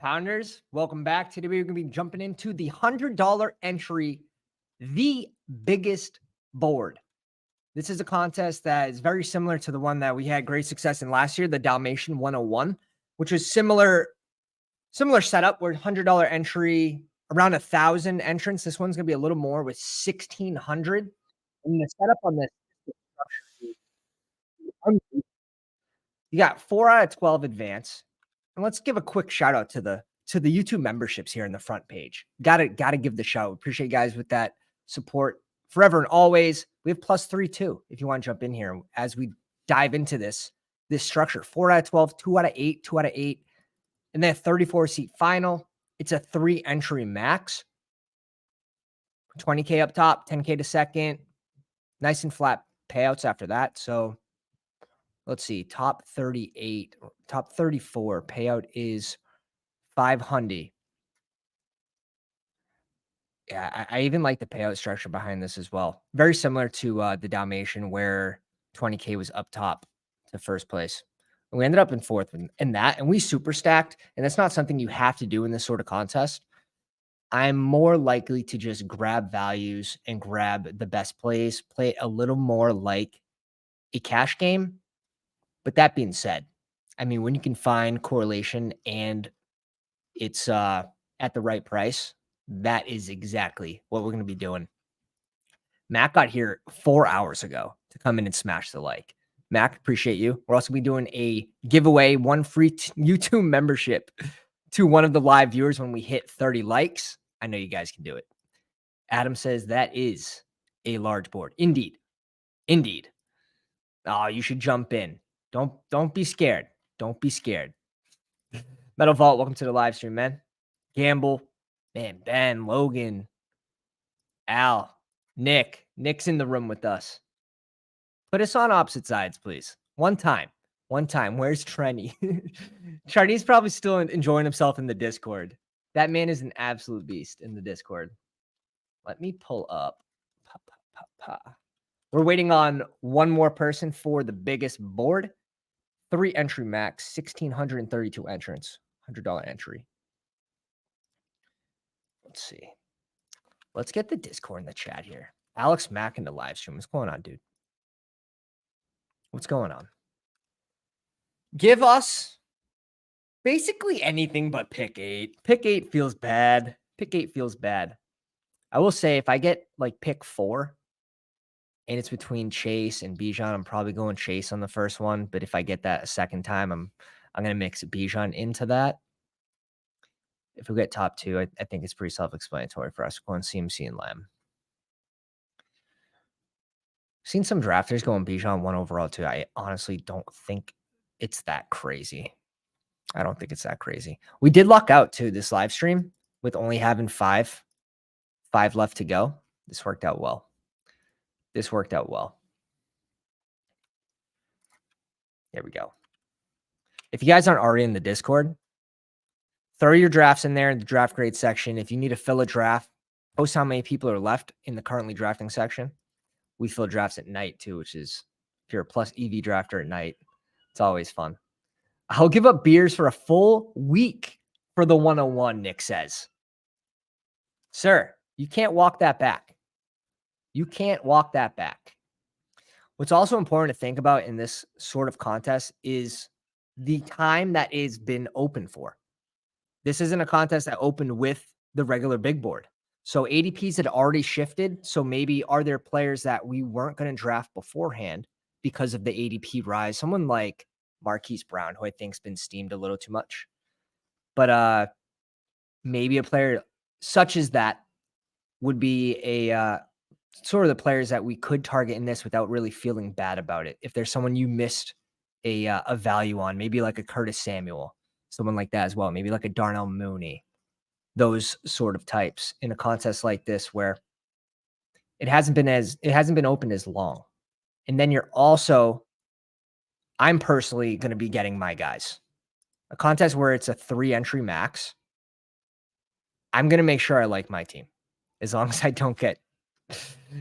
Pounders, welcome back. Today we're going to be jumping into the $100 entry, the biggest board. This is a contest that is very similar to the one that we had great success in last year, the Dalmatian 101, which was similar setup where $100 entry, around 1,000 entrants. This one's going to be a little more with 1,600. And the setup on this is you got 4 out of 12 advance. And let's give a quick shout out to the YouTube memberships here in the front page. Gotta give the shout. Appreciate you guys with that support forever and always. We have +3 too, if you want to jump in here as we dive into this structure. 4 out of 12, 2 out of 8, 2 out of 8, and then a 34-seat final. It's a 3 entry max. 20K up top, 10K to second. Nice and flat payouts after that. So let's see, top 38, top 34 payout is 500. Yeah, I even like the payout structure behind this as well. Very similar to the Dalmatian where 20K was up top to first place. And we ended up in fourth in that, and we super stacked. And that's not something you have to do in this sort of contest. I'm more likely to just grab values and grab the best plays, play it a little more like a cash game. But that being said, I mean, when you can find correlation and it's at the right price, that is exactly what we're going to be doing. Mac got here 4 hours ago to come in and smash the like. Mac, appreciate you. We're also going to be doing a giveaway, one free YouTube membership to one of the live viewers when we hit 30 likes. I know you guys can do it. Adam says that is a large board. Indeed. Indeed. Oh, you should jump in. Don't be scared. Don't be scared. Metal Vault, welcome to the live stream, man. Gamble, man, Ben, Logan, Al, Nick. Nick's in the room with us. Put us on opposite sides, please. One time. Where's Trenny? Charney's probably still enjoying himself in the Discord. That man is an absolute beast in the Discord. Let me pull up. We're waiting on one more person for the biggest board. 3 entry max, 1,632 entrants, $100 entry. Let's see. Let's get the Discord in the chat here. Alex Mack in the live stream. What's going on, dude? What's going on? Give us basically anything but pick 8. Pick 8 feels bad. Pick 8 feels bad. I will say if I get like pick 4 and it's between Chase and Bijan, I'm probably going Chase on the first one. But if I get that a second time, I'm going to mix Bijan into that. If we get top 2, I think it's pretty self-explanatory for us. We're going CMC and Lamb. Seen some drafters going Bijan 1 overall too. I honestly don't think it's that crazy. I don't think it's that crazy. We did luck out too this live stream with only having 5 left to go. This worked out well. This worked out well. There we go. If you guys aren't already in the Discord, throw your drafts in there in the draft grade section. If you need to fill a draft, post how many people are left in the currently drafting section. We fill drafts at night too, which is if you're a plus EV drafter at night, it's always fun. I'll give up beers for a full week for the 101, Nick says. Sir, you can't walk that back. You can't walk that back. What's also important to think about in this sort of contest is the time that is been open for. This isn't a contest that opened with the regular big board. So ADPs had already shifted. So maybe are there players that we weren't going to draft beforehand because of the ADP rise? Someone like Marquise Brown, who I think's been steamed a little too much. But maybe a player such as that would be a sort of the players that we could target in this without really feeling bad about it. If there's someone you missed a value on, maybe like a Curtis Samuel, someone like that as well. Maybe like a Darnell Mooney, those sort of types in a contest like this where it hasn't been open as long. And then I'm personally going to be getting my guys. A contest where it's a 3 entry max. I'm going to make sure I like my team as long as I don't get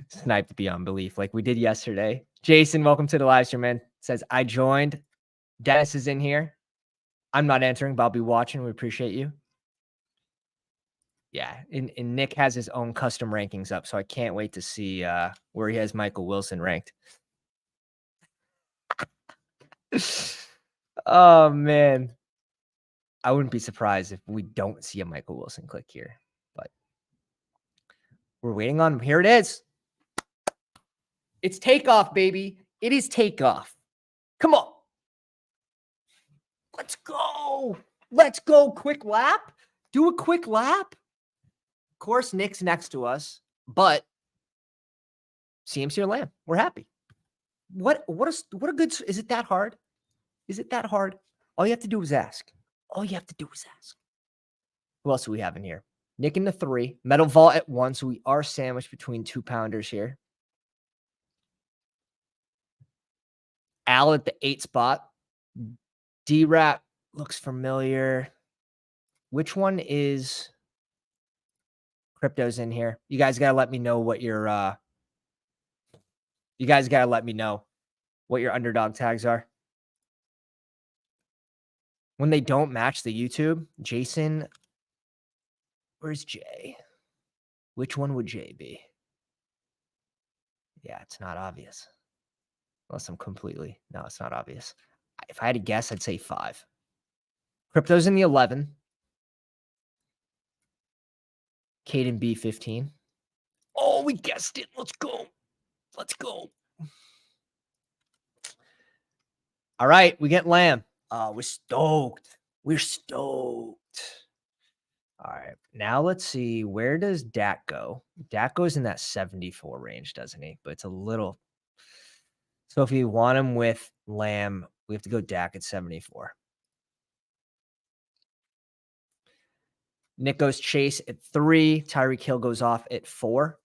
sniped beyond belief like we did yesterday. Jason, welcome to the live stream, man. Says, I joined. Dennis is in here. I'm not answering, but I'll be watching. We appreciate you. Yeah, and Nick has his own custom rankings up, so I can't wait to see where he has Michael Wilson ranked. Oh man, I wouldn't be surprised if we don't see a Michael Wilson click here, but we're waiting on him. Here it is. It's takeoff, baby. It is takeoff. Come on. Let's go. Let's go. Quick lap. Do a quick lap. Of course, Nick's next to us, but CMC or Lamb, we're happy. What a good, is it that hard? Is it that hard? All you have to do is ask. All you have to do is ask. Who else do we have in here? Nick in the 3, Metal Vault at 1, so we are sandwiched between 2-pounders here. Al at the 8 spot. D-Rap looks familiar. Which one is Crypto's in here? You guys got to let me know what your underdog tags are. When they don't match the YouTube, Jason, where's Jay? Which one would Jay be? Yeah, it's not obvious. Unless I'm completely, no, it's not obvious. If I had to guess, I'd say 5. Crypto's in the 11. Caden B 15. Oh, we guessed it. Let's go. Let's go. All right, we get Lamb. We're stoked. We're stoked. All right, now let's see. Where does Dak go? Dak goes in that 74 range, doesn't he? But it's a little. So if you want him with Lamb, we have to go Dak at 74. Nick goes Chase at 3. Tyreek Hill goes off at 4.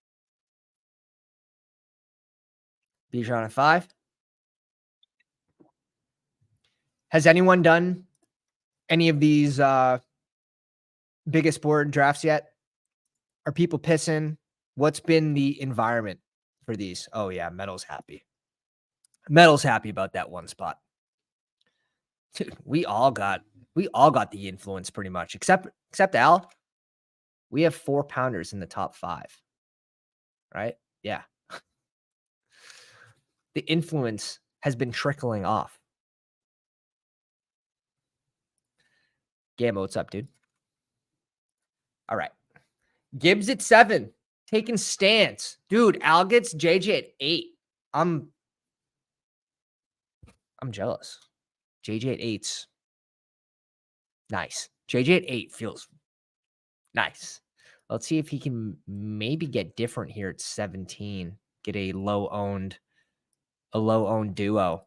Bijan at 5. Has anyone done any of these biggest board drafts yet? Are people pissing? What's been the environment for these? Oh yeah, Metal's happy. Metal's happy about that one spot. Dude, we all got the influence pretty much, except Al. We have 4-pounders in the top 5. Right? Yeah. The influence has been trickling off. Gambo, what's up, dude? All right. Gibbs at 7. Taking stance. Dude, Al gets JJ at 8. I'm jealous. JJ at 8's nice. JJ at 8 feels nice. Let's see if he can maybe get different here at 17. Get a low-owned duo.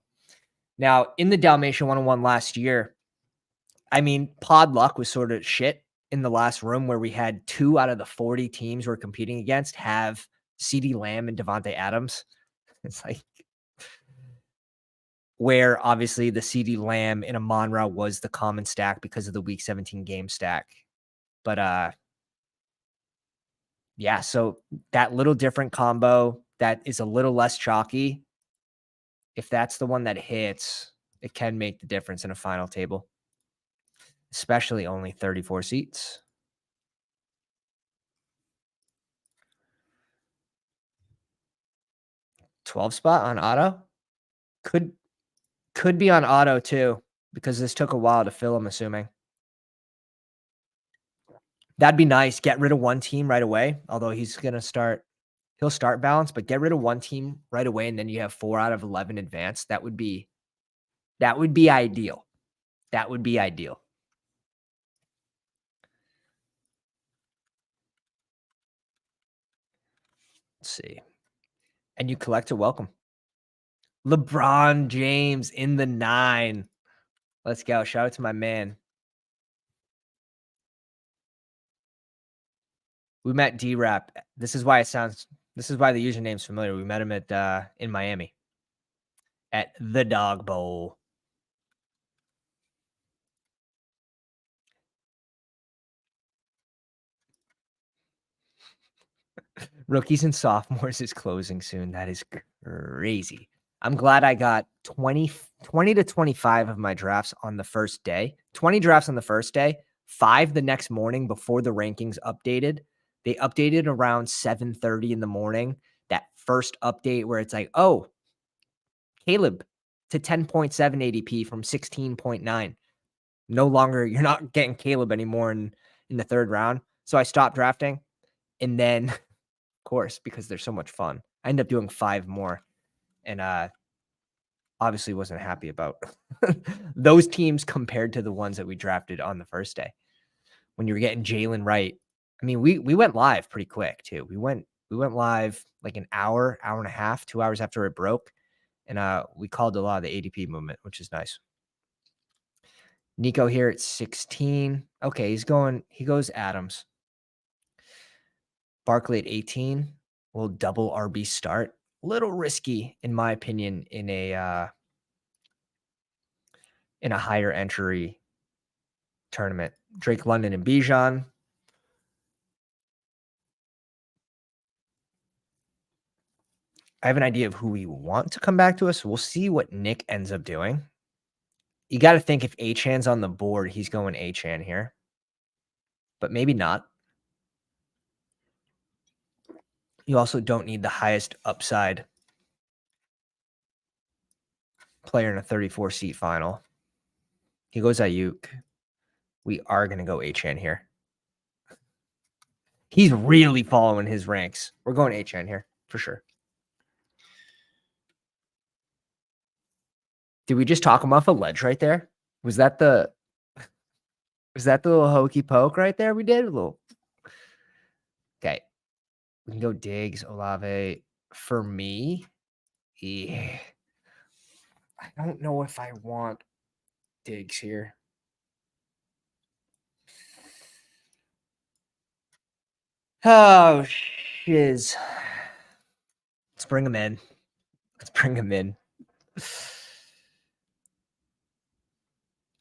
Now, in the Dalmatian 101 last year, I mean, pod luck was sort of shit in the last room where we had 2 out of the 40 teams we're competing against have CeeDee Lamb and Devontae Adams. It's like where obviously the CeeDee Lamb in Amon-Ra was the common stack because of the week 17 game stack. But yeah, so that little different combo that is a little less chalky, if that's the one that hits, it can make the difference in a final table, especially only 34 seats. $12 spot on auto? Could be on auto too, because this took a while to fill, I'm assuming. That'd be nice. Get rid of one team right away. Although he'll start balance, but get rid of one team right away, and then you have 4 out of 11 advanced. That would be ideal. That would be ideal. Let's see. And you collect a welcome. LeBron James in the 9. Let's go. Shout out to my man. We met D-Rap. This is why the username's familiar. We met him at in Miami at the Dog Bowl. Rookies and sophomores is closing soon. That is crazy. I'm glad I got 20 to 25 of my drafts on the first day. 20 drafts on the first day. 5 the next morning before the rankings updated. They updated around 7:30 in the morning. That first update where it's like, oh, Caleb to 10.7 ADP from 16.9. No longer, you're not getting Caleb anymore in the third round. So I stopped drafting. And then, of course, because they're so much fun, I ended up doing 5 more. And obviously wasn't happy about those teams compared to the ones that we drafted on the first day. When you were getting Jalen Wright, I mean, we went live pretty quick too. We went live like an hour and a half, 2 hours after it broke, and we called a lot of the ADP movement, which is nice. Nico here at 16. Okay, he goes Adams. Barkley at 18. Will double RB start. Little risky, in my opinion, in a higher entry tournament. Drake London and Bijan. I have an idea of who we want to come back to us. We'll see what Nick ends up doing. You got to think if Achan's on the board, he's going Achan here. But maybe not. You also don't need the highest upside player in a 34-seat final. He goes Ayuk. We are going to go Achan here. He's really following his ranks. We're going Achan here for sure. Did we just talk him off a ledge right there? Was that the little hokey poke right there we did? A little. Okay. We can go Diggs, Olave. For me, yeah. I don't know if I want Diggs here. Oh, shiz. Let's bring him in.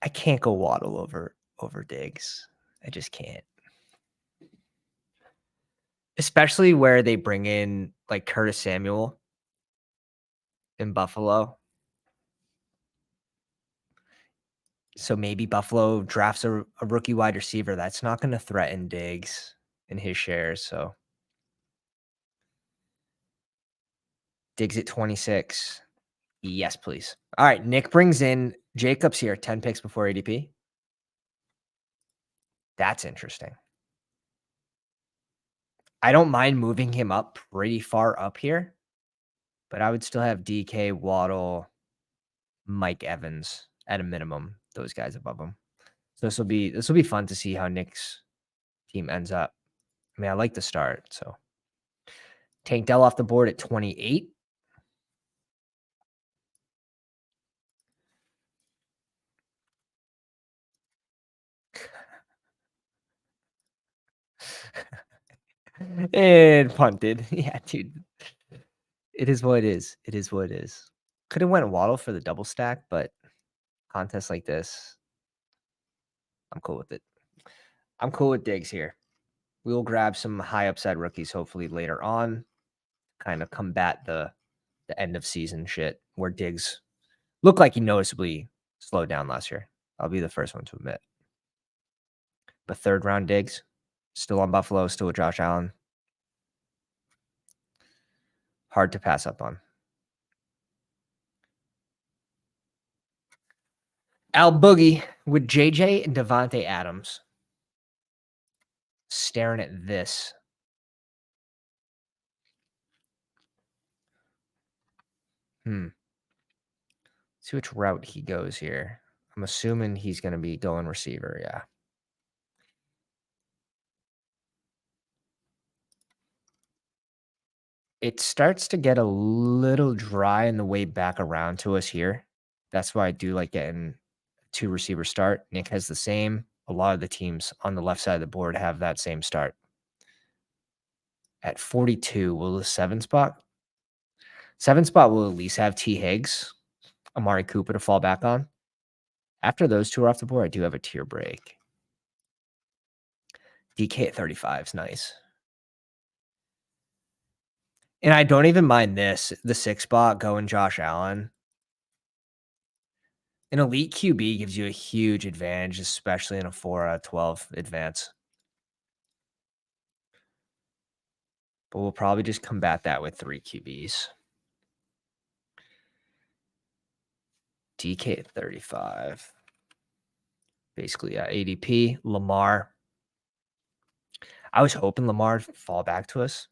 I can't go Waddle over Diggs. I just can't. Especially where they bring in like Curtis Samuel in Buffalo. So maybe Buffalo drafts a rookie wide receiver. That's not going to threaten Diggs and his shares. So Diggs at 26. Yes, please. All right. Nick brings in Jacobs here, 10 picks before ADP. That's interesting. I don't mind moving him up pretty far up here, but I would still have DK, Waddle, Mike Evans at a minimum, those guys above him. So this will be fun to see how Nick's team ends up. I mean, I like the start. So Tank Dell off the board at 28. And punted. Yeah, dude. It is what it is. It is what it is. Could have went Waddle for the double stack, but contests like this, I'm cool with it. I'm cool with Diggs here. We will grab some high upside rookies hopefully later on. Kind of combat the end of season shit where Diggs looked like he noticeably slowed down last year. I'll be the first one to admit. But third round Diggs, still on Buffalo, still with Josh Allen. Hard to pass up on. Al Boogie with JJ and Devontae Adams. Staring at this. See which route he goes here. I'm assuming he's going to be going receiver. Yeah. It starts to get a little dry in the way back around to us here. That's why I do like getting 2 receiver start. Nick has the same. A lot of the teams on the left side of the board have that same start. At 42, will the 7 spot? 7 spot will at least have T. Higgs, Amari Cooper to fall back on. After those 2 are off the board, I do have a tier break. DK at 35 is nice. And I don't even mind this, the 6 spot going Josh Allen. An elite QB gives you a huge advantage, especially in a 4 out of 12 advance. But we'll probably just combat that with 3 QBs. DK at 35. Basically, ADP, Lamar. I was hoping Lamar would fall back to us,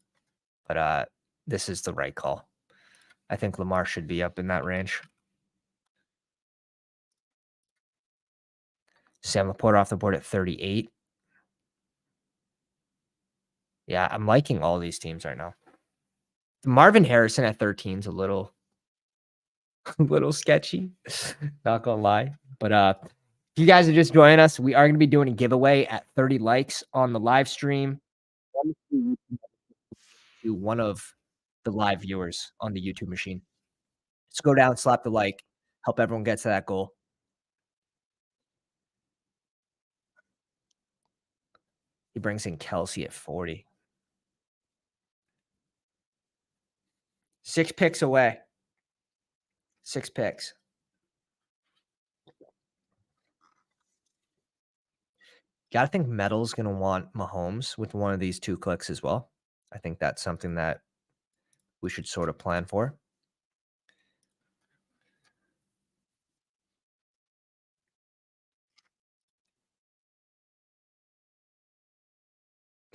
but this is the right call. I think Lamar should be up in that range. Sam Laporta off the board at 38. Yeah, I'm liking all these teams right now. Marvin Harrison at 13 is a little sketchy, not gonna lie. But if you guys are just joining us, we are gonna be doing a giveaway at 30 likes on the live stream to one of the live viewers on the YouTube machine. Just go down, slap the like, help everyone get to that goal. He brings in Kelsey at 40. 6 picks away. 6 picks. Gotta think Metal's gonna want Mahomes with one of these 2 clicks as well. I think that's something that we should sort of plan for.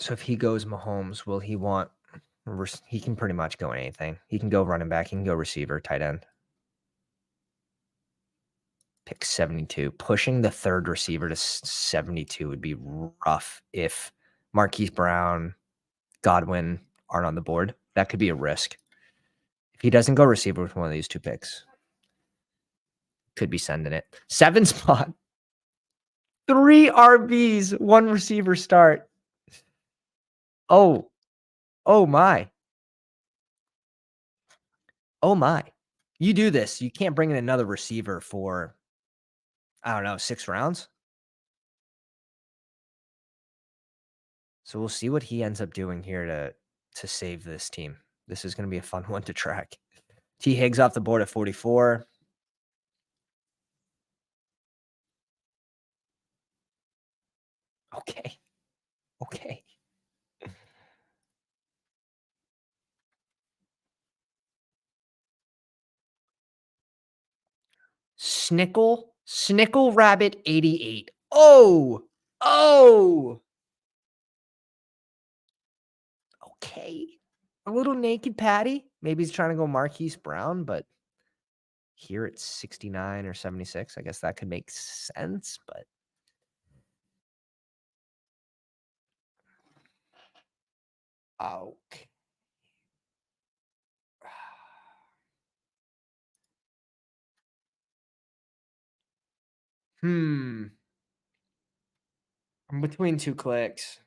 So if he goes Mahomes, will he want he can pretty much go anything. He can go running back, he can go receiver, tight end. Pick 72. Pushing the third receiver to 72 would be rough if Marquise Brown, Godwin aren't on the board. That could be a risk. If he doesn't go receiver with one of these 2 picks, could be sending it. 7 spot. 3 RBs, 1 receiver start. Oh my. Oh my. You do this. You can't bring in another receiver for, I don't know, 6 rounds. So we'll see what he ends up doing here to save this team. This is going to be a fun one to track. T. Higgs off the board at 44. Okay. Okay. Snickle Rabbit 88. Oh. Okay. A little naked Patty. Maybe he's trying to go Marquise Brown, but here it's 69 or 76. I guess that could make sense, but okay. I'm between 2 clicks.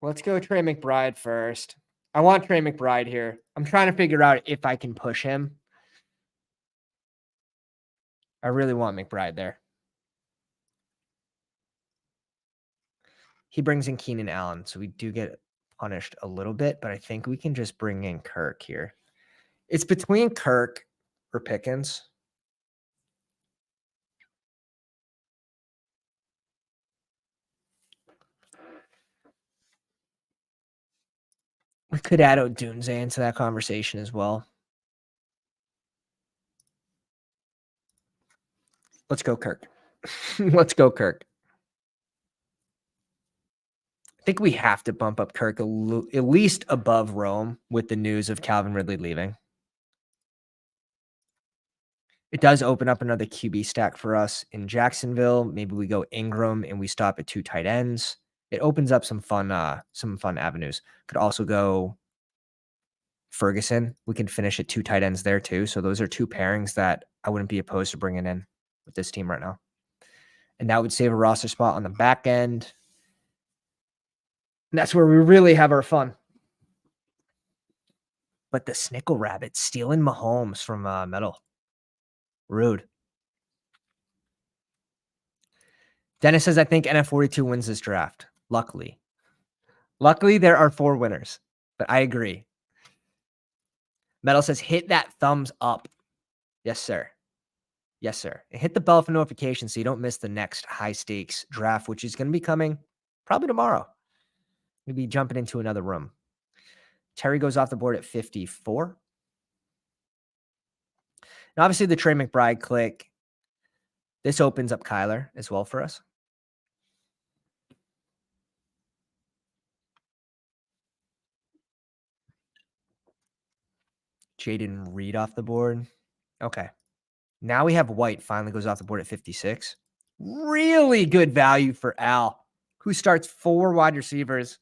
Let's go Trey McBride first. I want Trey McBride here. I'm trying to figure out if I can push him. I really want McBride there. He brings in Keenan Allen, so we do get punished a little bit, but I think we can just bring in Kirk here. It's between Kirk or Pickens. We could add Odunze into that conversation as well. Let's go Kirk. Let's go Kirk. I think we have to bump up Kirk at least above Rome with the news of Calvin Ridley leaving. It does open up another QB stack for us in Jacksonville. Maybe we go Ingram and we stop at 2 tight ends. It opens up some fun avenues. Could also go Ferguson. We can finish at 2 tight ends there too. So those are 2 pairings that I wouldn't be opposed to bringing in with this team right now. And that would save a roster spot on the back end. And that's where we really have our fun. But the Snickle Rabbit stealing Mahomes from Metal. Rude. Dennis says, I think NF42 wins this draft. Luckily. Luckily, there are 4 winners, but I agree. Metal says, "Hit that thumbs up." Yes, sir. Yes, sir. And hit the bell for notifications so you don't miss the next high stakes draft, which is gonna be coming probably tomorrow. We'll be jumping into another room. Terry goes off the board at 54. And obviously the Trey McBride click. This opens up Kyler as well for us. Jaden Reed off the board. Okay. Now we have White finally goes off the board at 56. Really good value for Al, who starts 4 wide receivers.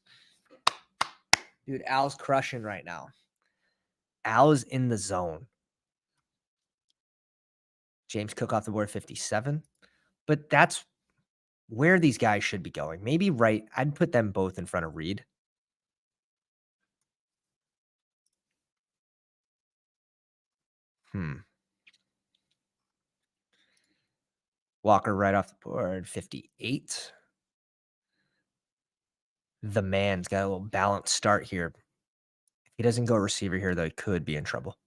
Dude, Al's crushing right now. Al is in the zone. James Cook off the board at 57. But that's where these guys should be going. Maybe right. I'd put them both in front of Reed. Walker right off the board, 58. The man's got a little balanced start here. If he doesn't go receiver here, though, he could be in trouble.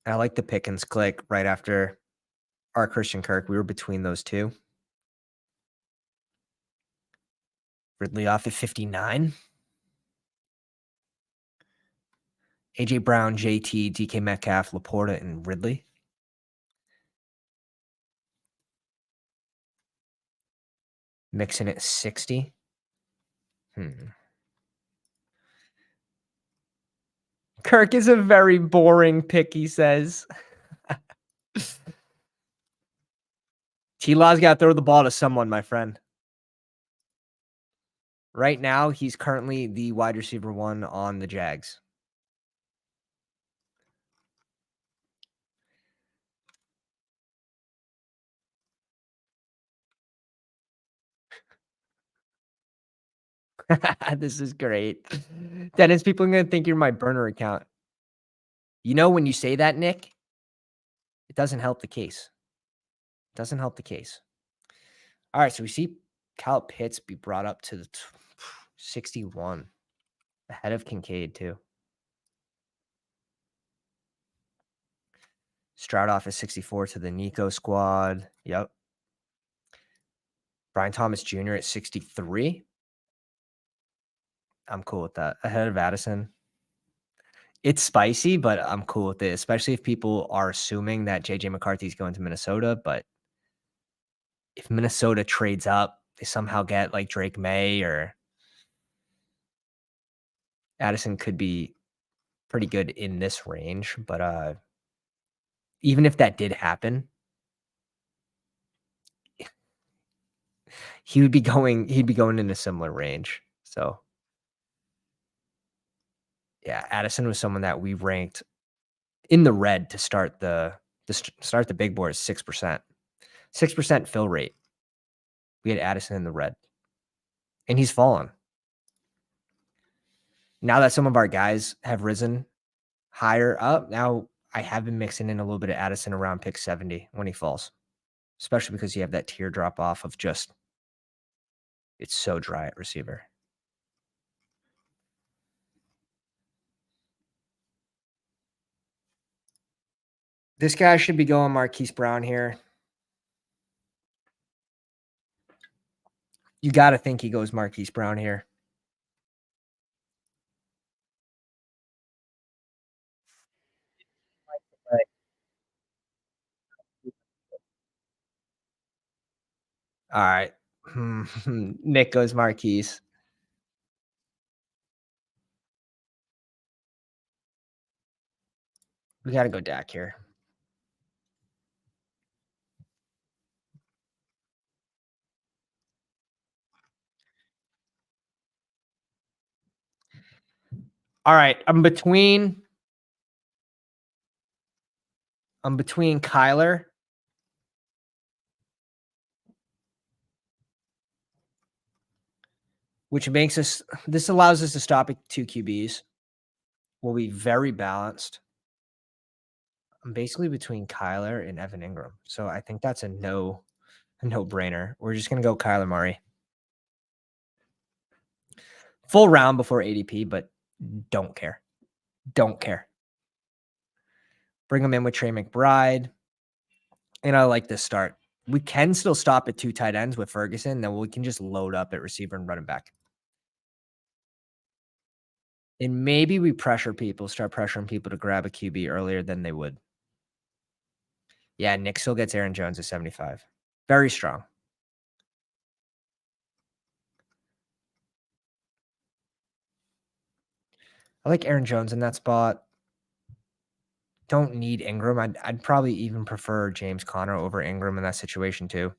I like the Pickens click right after our Christian Kirk. We were between those two. Ridley off at 59. AJ Brown, JT, DK Metcalf, Laporta, and Ridley. Mixing at 60. Kirk is a very boring pick, he says. T-Law's got to throw the ball to someone, my friend. Right now, he's currently the wide receiver 1 on the Jags. This is great. Dennis, people are going to think you're my burner account. You know, when you say that, Nick, it doesn't help the case. It doesn't help the case. All right, so we see Kyle Pitts be brought up to the 61. Ahead of Kincaid, too. Stroud off at 64 to the Nico squad. Yep. Brian Thomas Jr. at 63. I'm cool with that. Ahead of Addison. It's spicy, but I'm cool with it, especially if people are assuming that JJ McCarthy's going to Minnesota. But if Minnesota trades up, they somehow get like Drake May or Addison could be pretty good in this range. But even if that did happen, he'd be going in a similar range. So yeah, Addison was someone that we ranked in the red to start the big board 6%. 6% fill rate. We had Addison in the red. And he's fallen. Now that some of our guys have risen higher up, now I have been mixing in a little bit of Addison around pick 70 when he falls. Especially because you have that tier drop off of just it's so dry at receiver. This guy should be going Marquise Brown here. You got to think he goes Marquise Brown here. All right. Nick goes Marquise. We got to go Dak here. All right. I'm between Kyler which makes this allows us to stop at 2 QBs. We'll be very balanced. I'm basically between Kyler and Evan Ingram. So I think that's a no-brainer. We're just gonna go Kyler Murray. Full round before ADP, but don't care. Don't care. Bring him in with Trey McBride. And I like this start. We can still stop at 2 tight ends with Ferguson, then we can just load up at receiver and running back. And maybe we start pressuring people to grab a QB earlier than they would. Yeah, Nick still gets Aaron Jones at 75. Very strong. I like Aaron Jones in that spot. Don't need Ingram. I'd probably even prefer James Conner over Ingram in that situation too.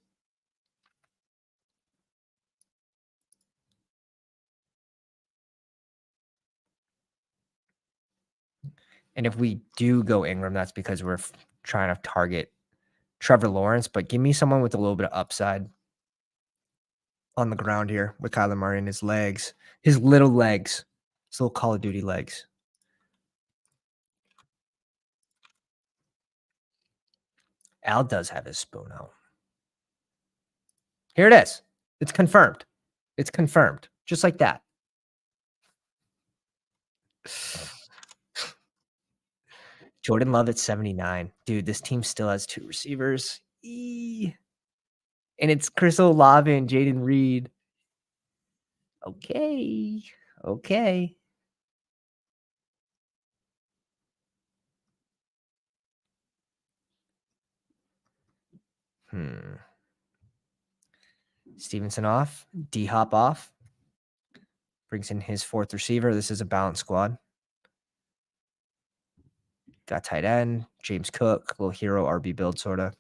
And if we do go Ingram, that's because we're trying to target Trevor Lawrence, but give me someone with a little bit of upside on the ground here with Kyler Murray and his legs, his little legs, his little Call of Duty legs. Al does have his spoon out. Here it is. It's confirmed. It's confirmed. Just like that. Jordan Love at 79. Dude, this team still has 2 receivers. And it's Chris Olave and Jaden Reed. Okay. Okay. Stevenson off. D-Hop off. Brings in his 4th receiver. This is a balanced squad. Got tight end. James Cook. Little hero RB build, sort of.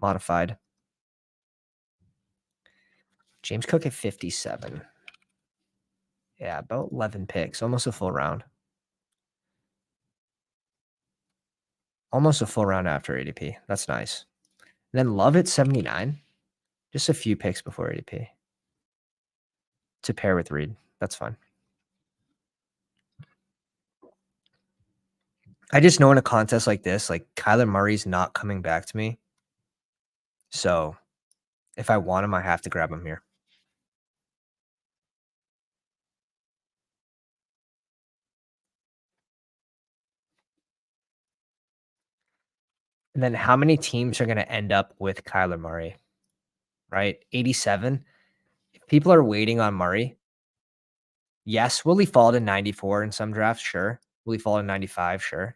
Modified. James Cook at 57. Yeah, about 11 picks. Almost a full round. Almost a full round after ADP. That's nice. And then Love at 79. Just a few picks before ADP. To pair with Reed. That's fine. I just know in a contest like this, like Kyler Murray's not coming back to me. So if I want him, I have to grab him here. And then how many teams are going to end up with Kyler Murray? Right? 87. If people are waiting on Murray, yes. Will he fall to 94 in some drafts? Sure. Will he fall to 95? Sure.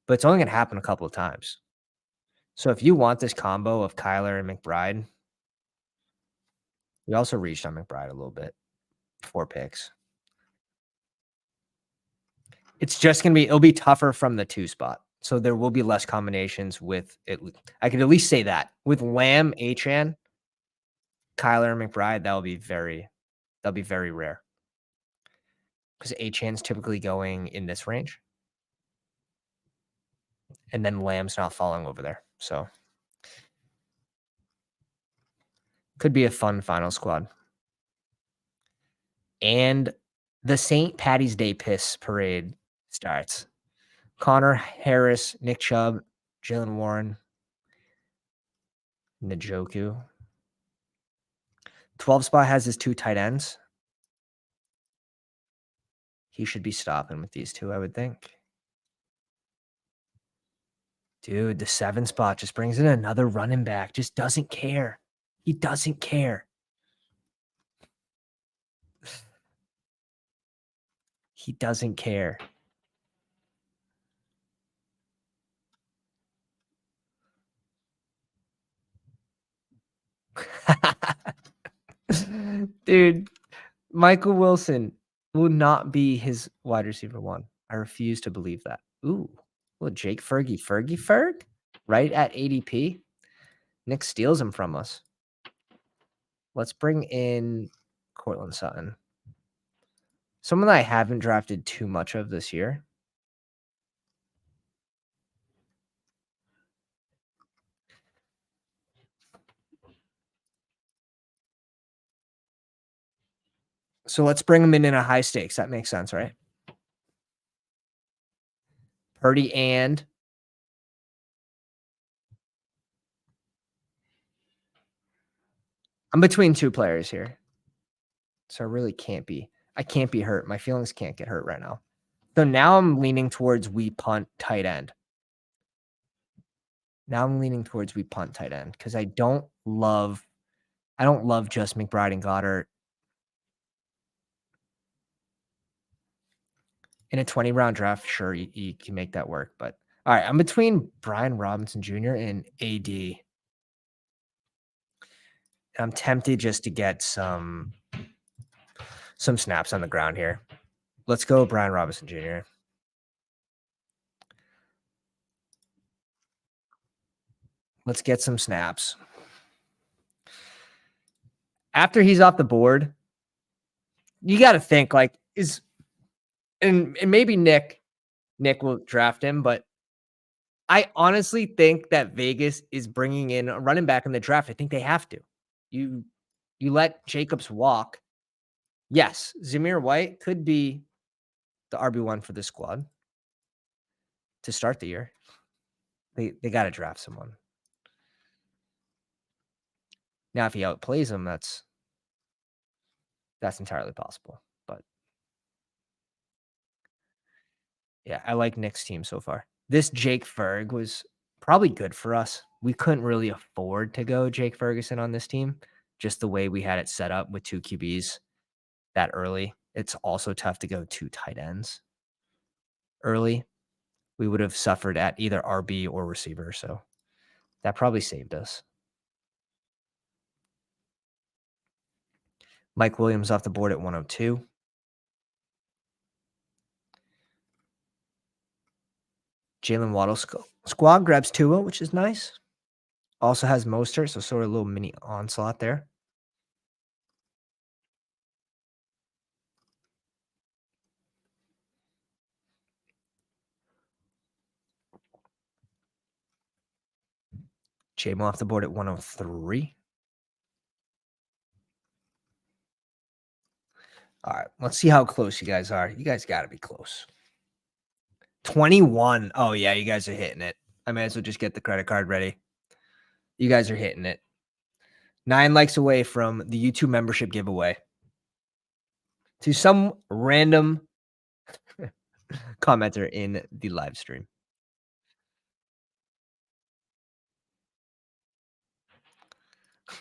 But it's only going to happen a couple of times. So if you want this combo of Kyler and McBride, we also reached on McBride a little bit. 4 picks. It's just going to be, it'll be tougher from the 2 spot. So there will be less combinations with it. I could at least say that with Lamb, Achane, Kyler, and McBride, that'll be very rare. Because Achane's typically going in this range. And then Lamb's not falling over there. So could be a fun final squad. And the St. Patty's Day piss parade starts. Connor Harris, Nick Chubb, Jalen Warren, Njoku. 12 spot has his 2 tight ends. He should be stopping with these 2, I would think. Dude, the 7 spot just brings in another running back. Just doesn't care. He doesn't care. He doesn't care. Dude, Michael Wilson will not be his wide receiver 1. I refuse to believe that. Ooh, well, Jake Fergie, right at ADP. Nick steals him from us. Let's bring in Cortland Sutton. Someone that I haven't drafted too much of this year. So let's bring him in a high stakes. That makes sense, right? Purdy and I'm between 2 players here, so I can't be hurt. My feelings can't get hurt right now. So now I'm leaning towards we punt tight end. Now I'm leaning towards we punt tight end because I don't love just McBride and Goddard. In a 20-round draft, sure, you can make that work, but all right, I'm between Brian Robinson Jr. and AD. I'm tempted just to get some snaps on the ground here. Let's go Brian Robinson Jr. Let's get some snaps. After he's off the board, you got to think like and maybe Nick will draft him, but I honestly think that Vegas is bringing in a running back in the draft. I think they have to. You let Jacobs walk. Yes, Zamir White could be the RB1 for this squad to start the year. They got to draft someone. Now, if he outplays him, that's entirely possible. But yeah, I like Nick's team so far. This Jake Ferg was probably good for us. We couldn't really afford to go Jake Ferguson on this team, just the way we had it set up with 2 QBs that early. It's also tough to go 2 tight ends early. We would have suffered at either RB or receiver, so that probably saved us. Mike Williams off the board at 102. Jalen Waddle squad grabs Tua, which is nice. Also has Mostert, so sort of a little mini onslaught there. Jamo off the board at 103. All right, let's see how close you guys are. You guys got to be close. 21. Oh, yeah, you guys are hitting it. I may as well just get the credit card ready. You guys are hitting it. 9 likes away from the YouTube membership giveaway to some random commenter in the live stream.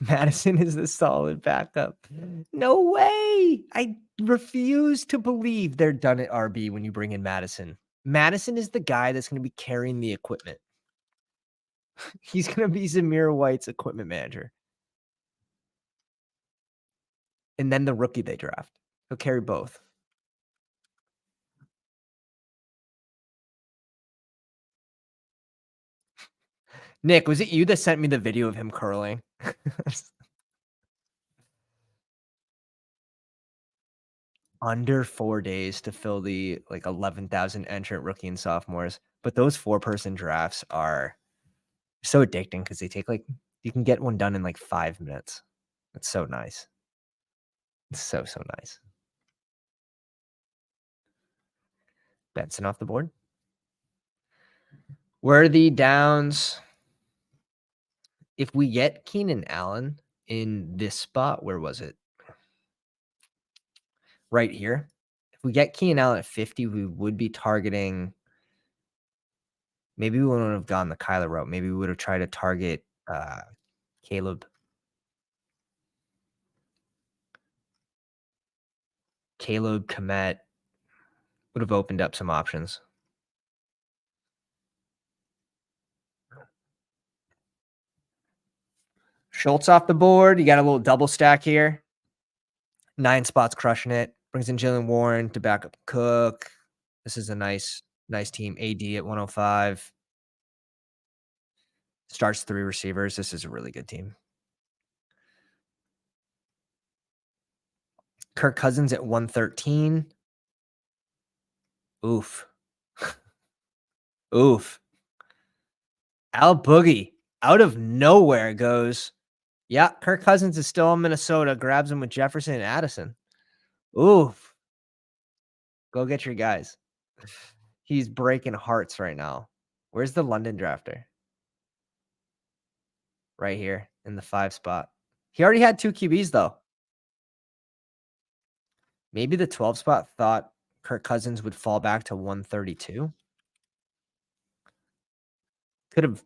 Madison is the solid backup. No way. I refuse to believe they're done at RB when you bring in Madison. Madison is the guy that's going to be carrying the equipment. He's going to be Zamir White's equipment manager. And then the rookie they draft. He'll carry both. Nick, was it you that sent me the video of him curling? Under 4 days to fill the 11,000 entrant rookie and sophomores. But those 4-person drafts are so addicting because they take you can get one done in 5 minutes. It's so nice. It's so nice. Benson off the board. Where are the downs? If we get Keenan Allen in this spot, where was it? Right here. If we get Keenan Allen at 50, we would be targeting. Maybe we wouldn't have gone the Kyler route. Maybe we would have tried to target Caleb. Komet would have opened up some options. Schultz off the board. You got a little double stack here. 9 spots crushing it. Brings in Jalen Warren to back up Cook. This is a nice team. AD at 105. Starts 3 receivers. This is a really good team. Kirk Cousins at 113. Oof. Oof. Al Boogie out of nowhere goes. Yeah, Kirk Cousins is still in Minnesota. Grabs him with Jefferson and Addison. Oof. Go get your guys. He's breaking hearts right now. Where's the London drafter? Right here in the 5 spot. He already had 2 QBs though. Maybe the 12 spot thought Kirk Cousins would fall back to 132. Could have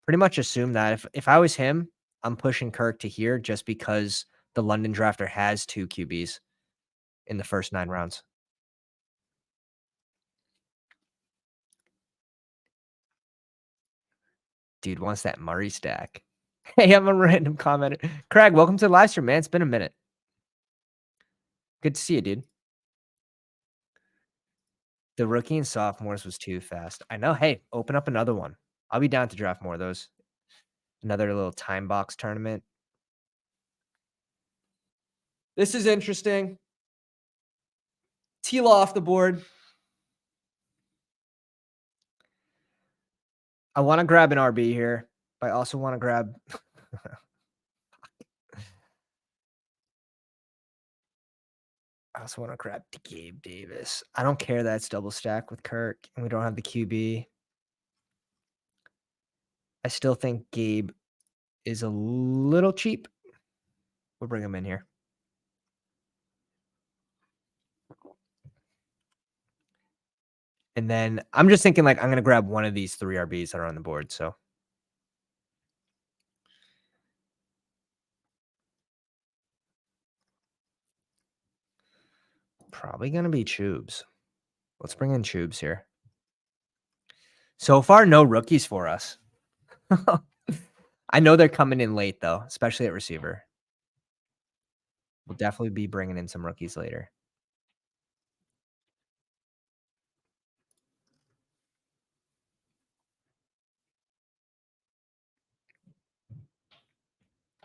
pretty much assumed that if I was him, I'm pushing Kirk to here just because the London drafter has 2 QBs in the first 9 rounds. Dude wants that Murray stack. Hey, I'm a random commenter. Craig, welcome to the live stream, man. It's been a minute. Good to see you, dude. The rookie and sophomores was too fast. I know. Hey, open up another one. I'll be down to draft more of those. Another little time box tournament. This is interesting. Tila off the board. I want to grab an RB here, but I also want to grab. I also want to grab Gabe Davis. I don't care that it's double stack with Kirk and we don't have the QB. I still think Gabe is a little cheap. We'll bring him in here. And then I'm just thinking like I'm going to grab one of these 3 RBs that are on the board. So probably going to be Tubes. Let's bring in Tubes here. So far, no rookies for us. I know they're coming in late, though, especially at receiver. We'll definitely be bringing in some rookies later.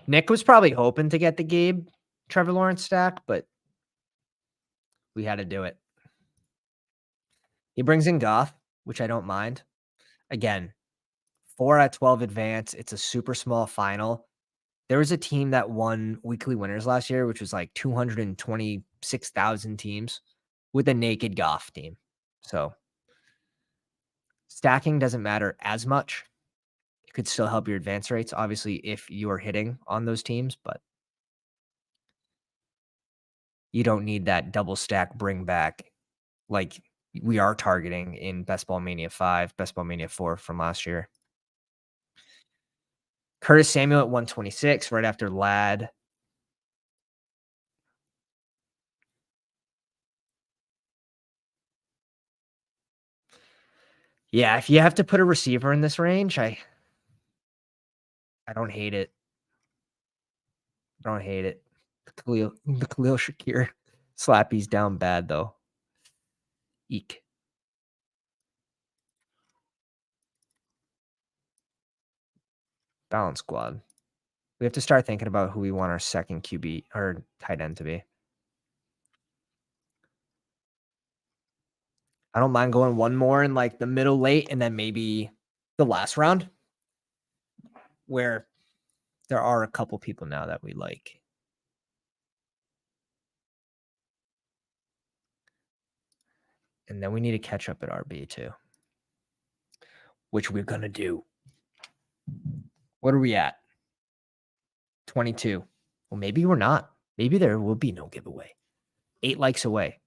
Nick was probably hoping to get the Gabe Trevor Lawrence stack, but we had to do it. He brings in Goff, which I don't mind. Again, 4 out of 12 advance. It's a super small final. There was a team that won weekly winners last year, which was like 226,000 teams with a naked Goff team. So stacking doesn't matter as much. It could still help your advance rates, obviously, if you are hitting on those teams, but you don't need that double stack bring back like we are targeting in Best Ball Mania 5, Best Ball Mania 4 from last year. Curtis Samuel at 126, right after Ladd. Yeah, if you have to put a receiver in this range, I don't hate it. I don't hate it. The Khalil Shakir slappy's down bad though. Eek. Balance squad. We have to start thinking about who we want our second QB or tight end to be. I don't mind going one more in like the middle late and then maybe the last round where there are a couple people now that we like. And then we need to catch up at RB too, which we're going to do. What are we at? 22. Well, maybe we're not. Maybe there will be no giveaway. 8 likes away.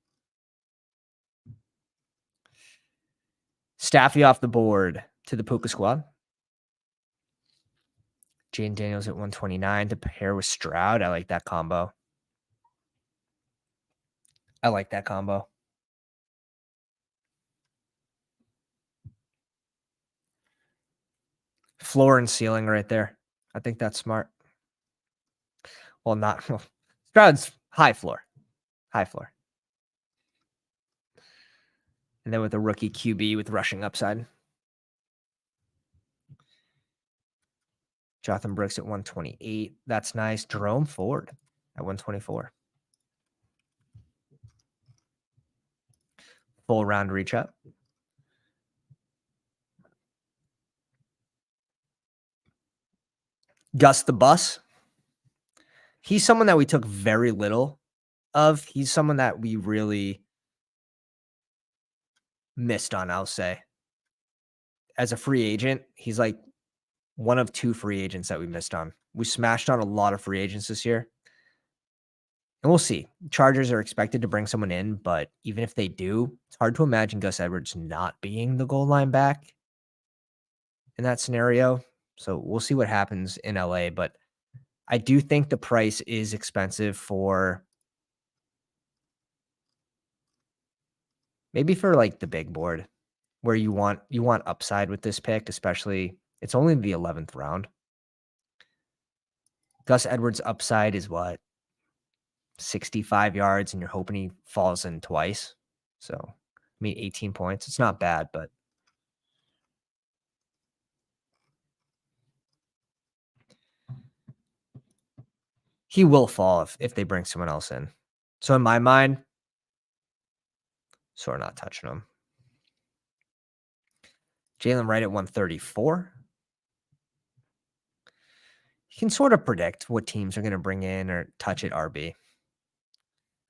Staffy off the board to the Puka squad. Jane Daniels at 129 to pair with Stroud. I like that combo. I like that combo. Floor and ceiling right there. I think that's smart. Well, not well, Stroud's high floor. High floor. And then with a rookie QB with rushing upside. Jonathan Brooks at 128. That's nice. Jerome Ford at 124. Full round reach up. Gus the Bus. He's someone that we took very little of. He's someone that we really missed on, I'll say. As a free agent, he's like one of 2 free agents that we missed on. We smashed on a lot of free agents this year, and we'll see. Chargers are expected to bring someone in, but even if they do, it's hard to imagine Gus Edwards not being the goal line back in that scenario. So we'll see what happens in LA, but I do think the price is expensive for maybe for like the big board where you want upside with this pick, especially it's only the 11th round. Gus Edwards upside is what? 65 yards and you're hoping he falls in twice. So, I mean 18 points. It's not bad, but he will fall if they bring someone else in. So in my mind, sort of not touching him. Jalen Wright at 134. You can sort of predict what teams are going to bring in or touch at RB. At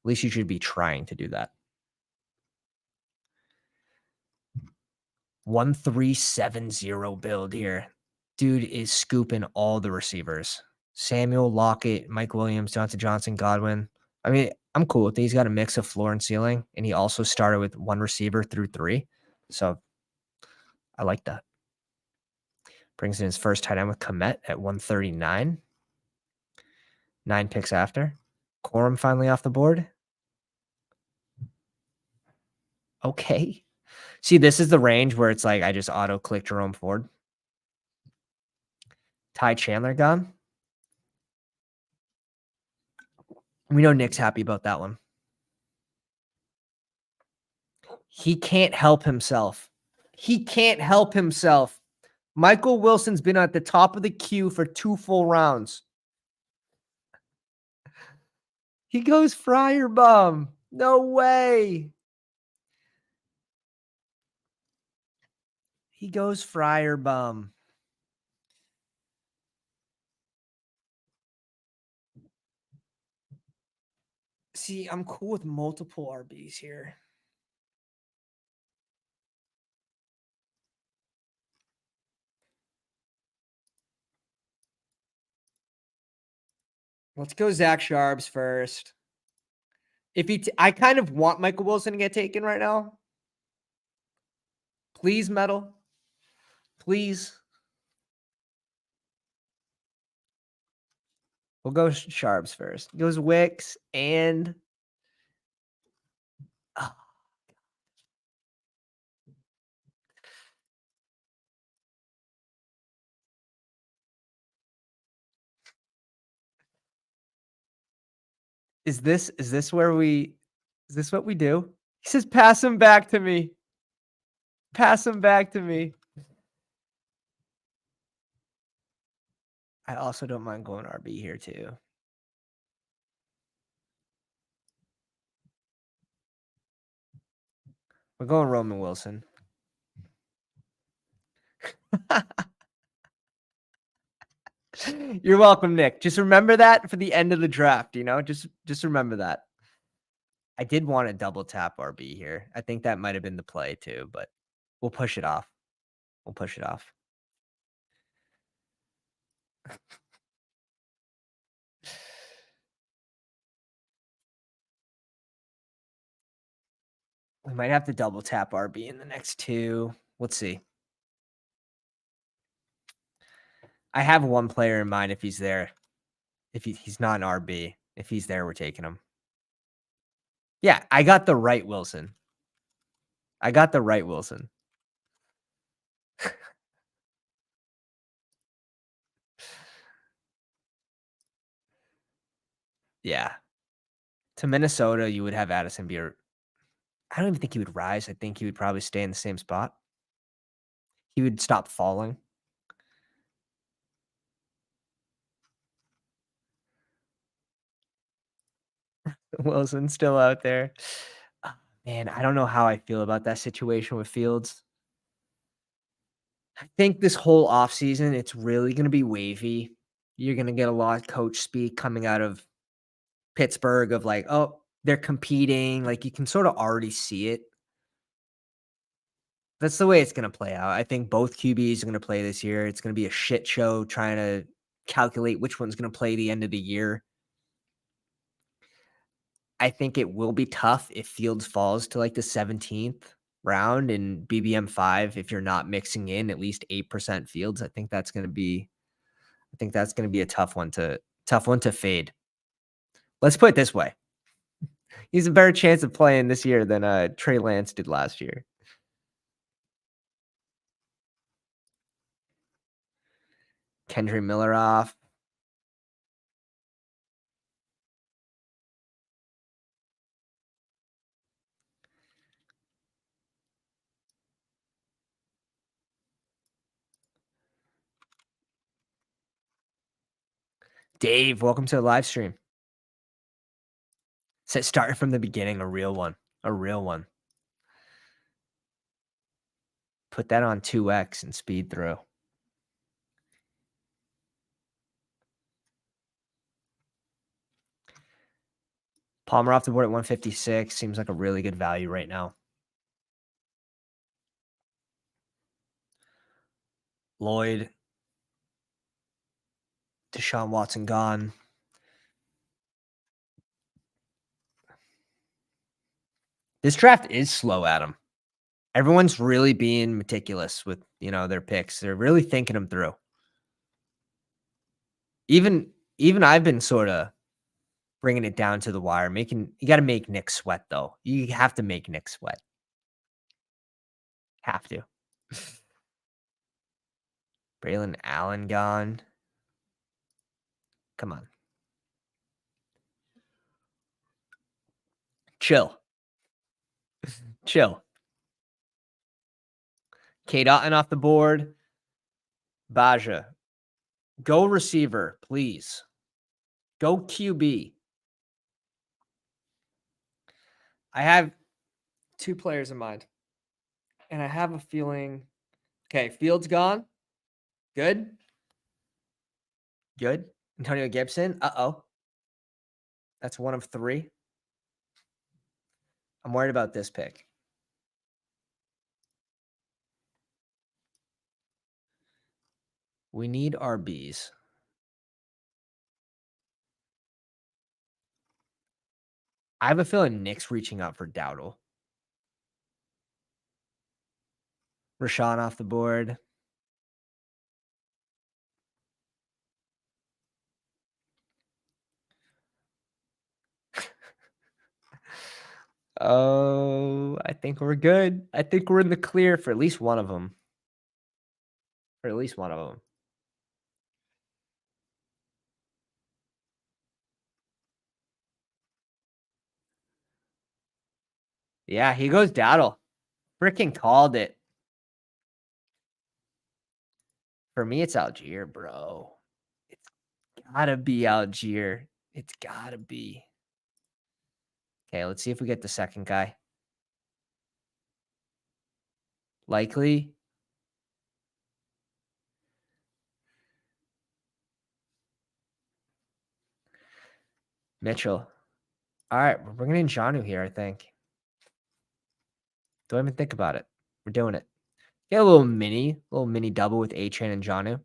least you should be trying to do that. 1370 build here. Dude is scooping all the receivers. Samuel, Lockett, Mike Williams, Johnson Johnson, Godwin. I mean, I'm cool with it. He's got a mix of floor and ceiling, and he also started with 1 receiver through 3. So I like that. Brings in his first tight end with Komet at 139. 9 picks after. Corum finally off the board. Okay. See, this is the range where it's like I just auto-click Jerome Ford. Ty Chandler gone. We know Nick's happy about that one. He can't help himself. He can't help himself. Michael Wilson's been at the top of the queue for 2 full rounds. He goes Friar Bum. No way. He goes Friar Bum. See, I'm cool with multiple RBs here. Let's go Zach Sharps first. If I kind of want Michael Wilson to get taken right now. Please, Metal. Please. We'll go Sharps first. Goes Wicks and Is this what we do? He says, pass him back to me. Pass him back to me. I also don't mind going RB here too. We're going Roman Wilson. You're welcome, Nick. Just remember that for the end of the draft, just remember that. I did want to double tap RB here. I think that might have been the play too, but we'll push it off. We'll push it off. We might have to double tap RB in the next 2. Let's see. I have one player in mind if he's there. If he's not an RB. If he's there, we're taking him. Yeah, I got the right Wilson. Yeah. To Minnesota, you would have Addison be I don't even think he would rise. I think he would probably stay in the same spot. He would stop falling. Wilson's still out there. Man, I don't know how I feel about that situation with Fields. I think this whole offseason, it's really going to be wavy. You're going to get a lot of coach speak coming out of Pittsburgh of like, oh, they're competing. Like you can sort of already see it. That's the way it's gonna play out. I think both QBs are gonna play this year. It's gonna be a shit show trying to calculate which one's gonna play the end of the year. I think it will be tough if Fields falls to, like, the 17th round in BBM 5 if you're not mixing in at least 8% Fields. I think that's gonna be a tough one to fade. Let's put it this way. He's a better chance of playing this year than, Trey Lance did last year. Kendry Miller off. Dave, welcome to the live stream. So starting from the beginning, a real one. A real one. Put that on 2x and speed through. Palmer off the board at 156. Seems like a really good value right now. Lloyd. Deshaun Watson gone. This draft is slow, Adam. Everyone's really being meticulous with, their picks. They're really thinking them through. Even I've been sort of bringing it down to the wire. You got to make Nick sweat, though. You have to make Nick sweat. Have to. Braylon Allen gone. Come on. Chill. Chill. Kate Otten off the board. Baja. Go receiver, please. Go QB. I have 2 players in mind. And I have a feeling. Okay, Fields gone. Good. Good. Antonio Gibson. Uh-oh. That's 1 of 3. I'm worried about this pick. We need RBs. I have a feeling Nick's reaching out for Dowdle. Rashawn off the board. Oh, I think we're good. I think we're in the clear for at least one of them. Yeah, he goes Dowdle. Freaking called it. For me, it's Algier, bro. It's gotta be Algier. It's gotta be. Okay, let's see if we get the second guy. Likely. Mitchell. All right, we're bringing in Jonnu here, I think. Don't even think about it. We're doing it. Get a little mini double with A-Chain and Jonnu.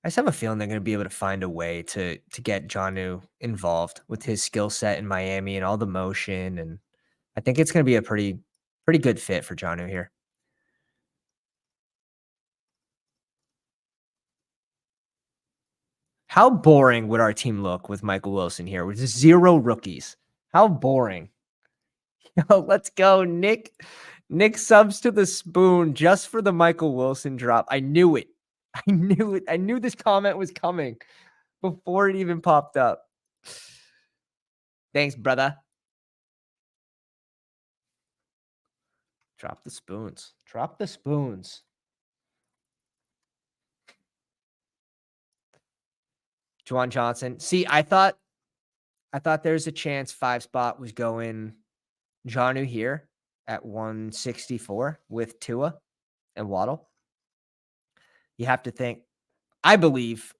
I just have a feeling they're going to be able to find a way to get Jonnu involved with his skill set in Miami and all the motion, and I think it's going to be a pretty good fit for Jonnu here. How boring would our team look with Michael Wilson here with 0 rookies? How boring. Yo, let's go, Nick. Nick subs to the spoon just for the Michael Wilson drop. I knew it. I knew it. I knew this comment was coming before it even popped up. Thanks, brother. Drop the spoons. Drop the spoons. Juwan Johnson. See, I thought there's a chance 5 spot was going Jonnu here at 164 with Tua and Waddle. You have to think, I believe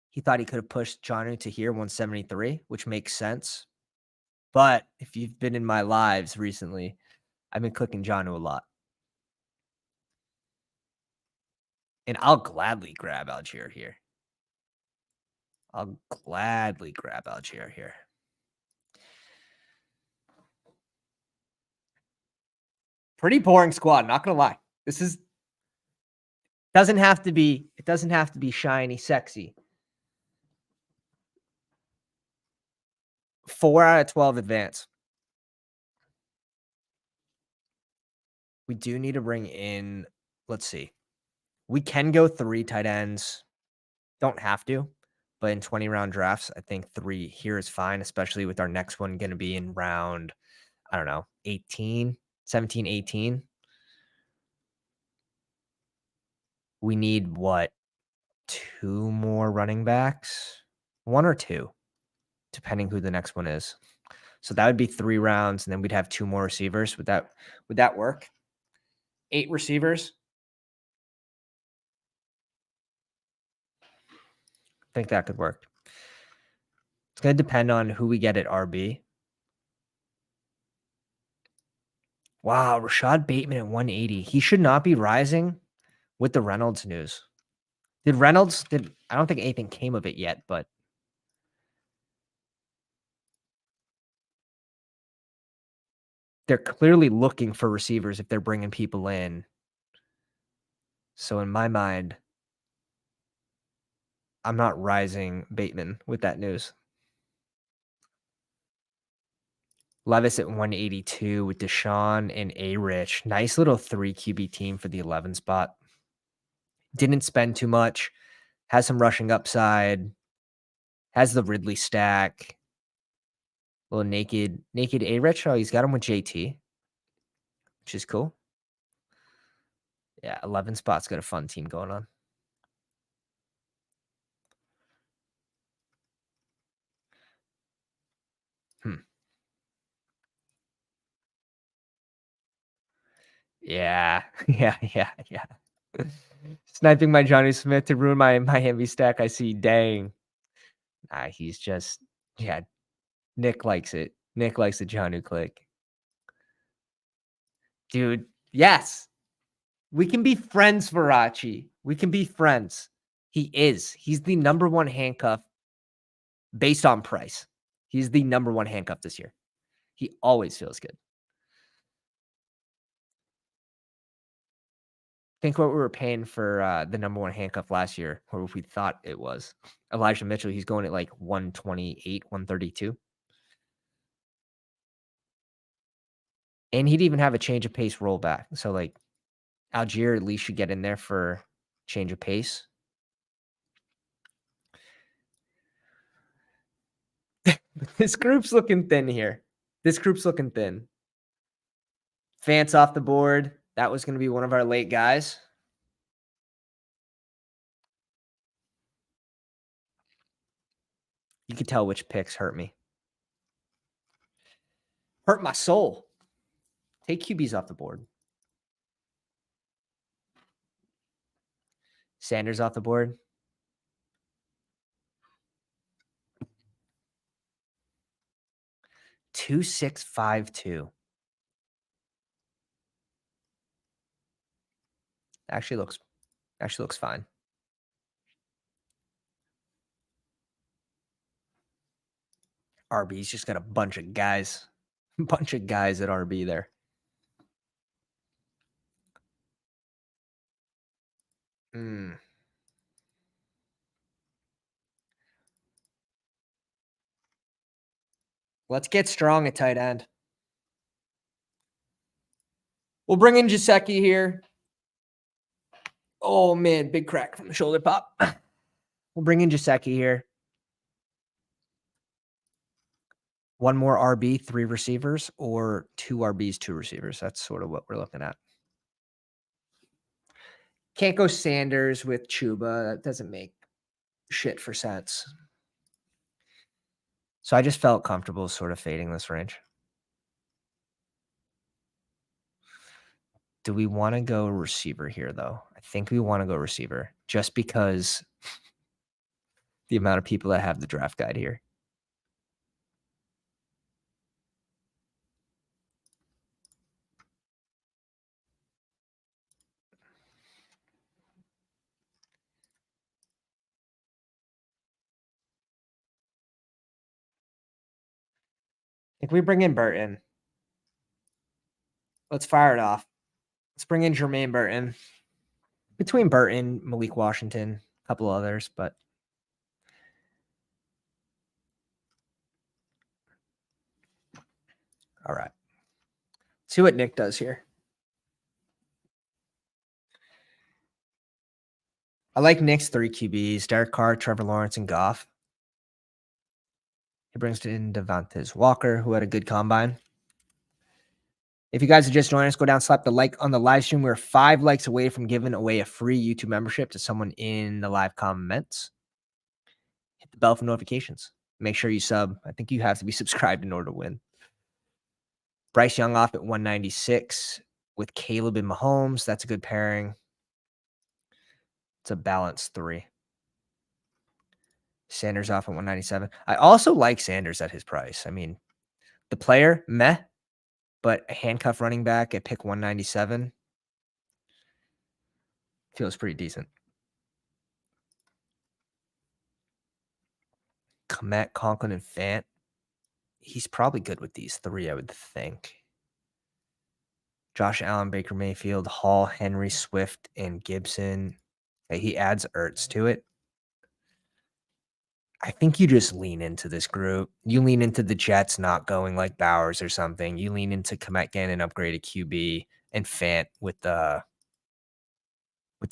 he thought he could have pushed Jonnu to here 173, which makes sense. But if you've been in my lives recently, I've been clicking Jonnu a lot. And I'll gladly grab Algier here. I'll gladly grab Algier here. Pretty boring squad, not gonna lie. This is doesn't have to be shiny, sexy. 4 out of 12 advance. We do need to bring in, let's see. We can go 3 tight ends. Don't have to, but in 20-round drafts, I think 3 here is fine, especially with our next one gonna be in round, I don't know, 18, 17, 18. We need what? 2 more running backs? 1 or 2, depending who the next one is. So that would be 3 rounds, and then we'd have 2 more receivers. Would that work? 8 receivers? I think that could work. It's gonna depend on who we get at RB. Wow, Rashad Bateman at 180. He should not be rising with the Reynolds news. I don't think anything came of it yet, but they're clearly looking for receivers if they're bringing people in. So in my mind, I'm not rising Bateman with that news. Levis at 182 with Deshaun and A-Rich. Nice little 3 QB team for the 11 spot. Didn't spend too much. Has some rushing upside. Has the Ridley stack. Little naked A-Rich. Oh, he's got him with JT, which is cool. Yeah, 11 spot's got a fun team going on. Yeah. Yeah. Sniping my Johnny Smith to ruin my Miami stack. I see. Dang. He's just, yeah. Nick likes it. Nick likes the Jonnu click. Dude, yes. We can be friends, Verace. We can be friends. He is. He's the number 1 handcuff based on price. He's the number 1 handcuff this year. He always feels good. Think what we were paying for the number 1 handcuff last year, or if we thought it was. Elijah Mitchell, he's going at like 128, 132. And he'd even have a change of pace rollback. So like Algier at least should get in there for change of pace. This group's looking thin here. This group's looking thin. Fance off the board. That was going to be one of our late guys. You could tell which picks hurt me. Hurt my soul. Take QBs off the board. Sanders off the board. Two, 6, 5, 2. Actually looks fine. RB's just got a bunch of guys. A bunch of guys at RB there. Let's get strong at tight end. We'll bring in Gesicki here. Oh, man, big crack from the shoulder pop. We'll bring in Gesicki here. 1 more RB, 3 receivers, or 2 RBs, 2 receivers. That's sort of what we're looking at. Can't go Sanders with Chuba. That doesn't make shit for sense. So I just felt comfortable sort of fading this range. Do we want to go receiver here, though? I think we want to go receiver just because the amount of people that have the draft guide here. Think we bring in Burton. Let's fire it off. Let's bring in Jermaine Burton. Between Burton, Malik Washington, a couple others, but all right. See what Nick does here. I like Nick's 3 QBs, Derek Carr, Trevor Lawrence, and Goff. He brings in Devontae Walker, who had a good combine. If you guys are just joining us, go down, slap the like on the live stream. We're 5 likes away from giving away a free YouTube membership to someone in the live comments. Hit the bell for notifications. Make sure you sub. I think you have to be subscribed in order to win. Bryce Young off at 196 with Caleb and Mahomes. That's a good pairing. It's a balanced 3. Sanders off at 197. I also like Sanders at his price. I mean, the player, meh, but a handcuff running back at pick 197 feels pretty decent. Komet, Conklin, and Fant. He's probably good with these 3, I would think. Josh Allen, Baker Mayfield, Hall, Henry, Swift, and Gibson. He adds Ertz to it. I think you just lean into this group. You lean into the Jets not going like Bowers or something. You lean into Komet getting an upgraded QB and Fant with the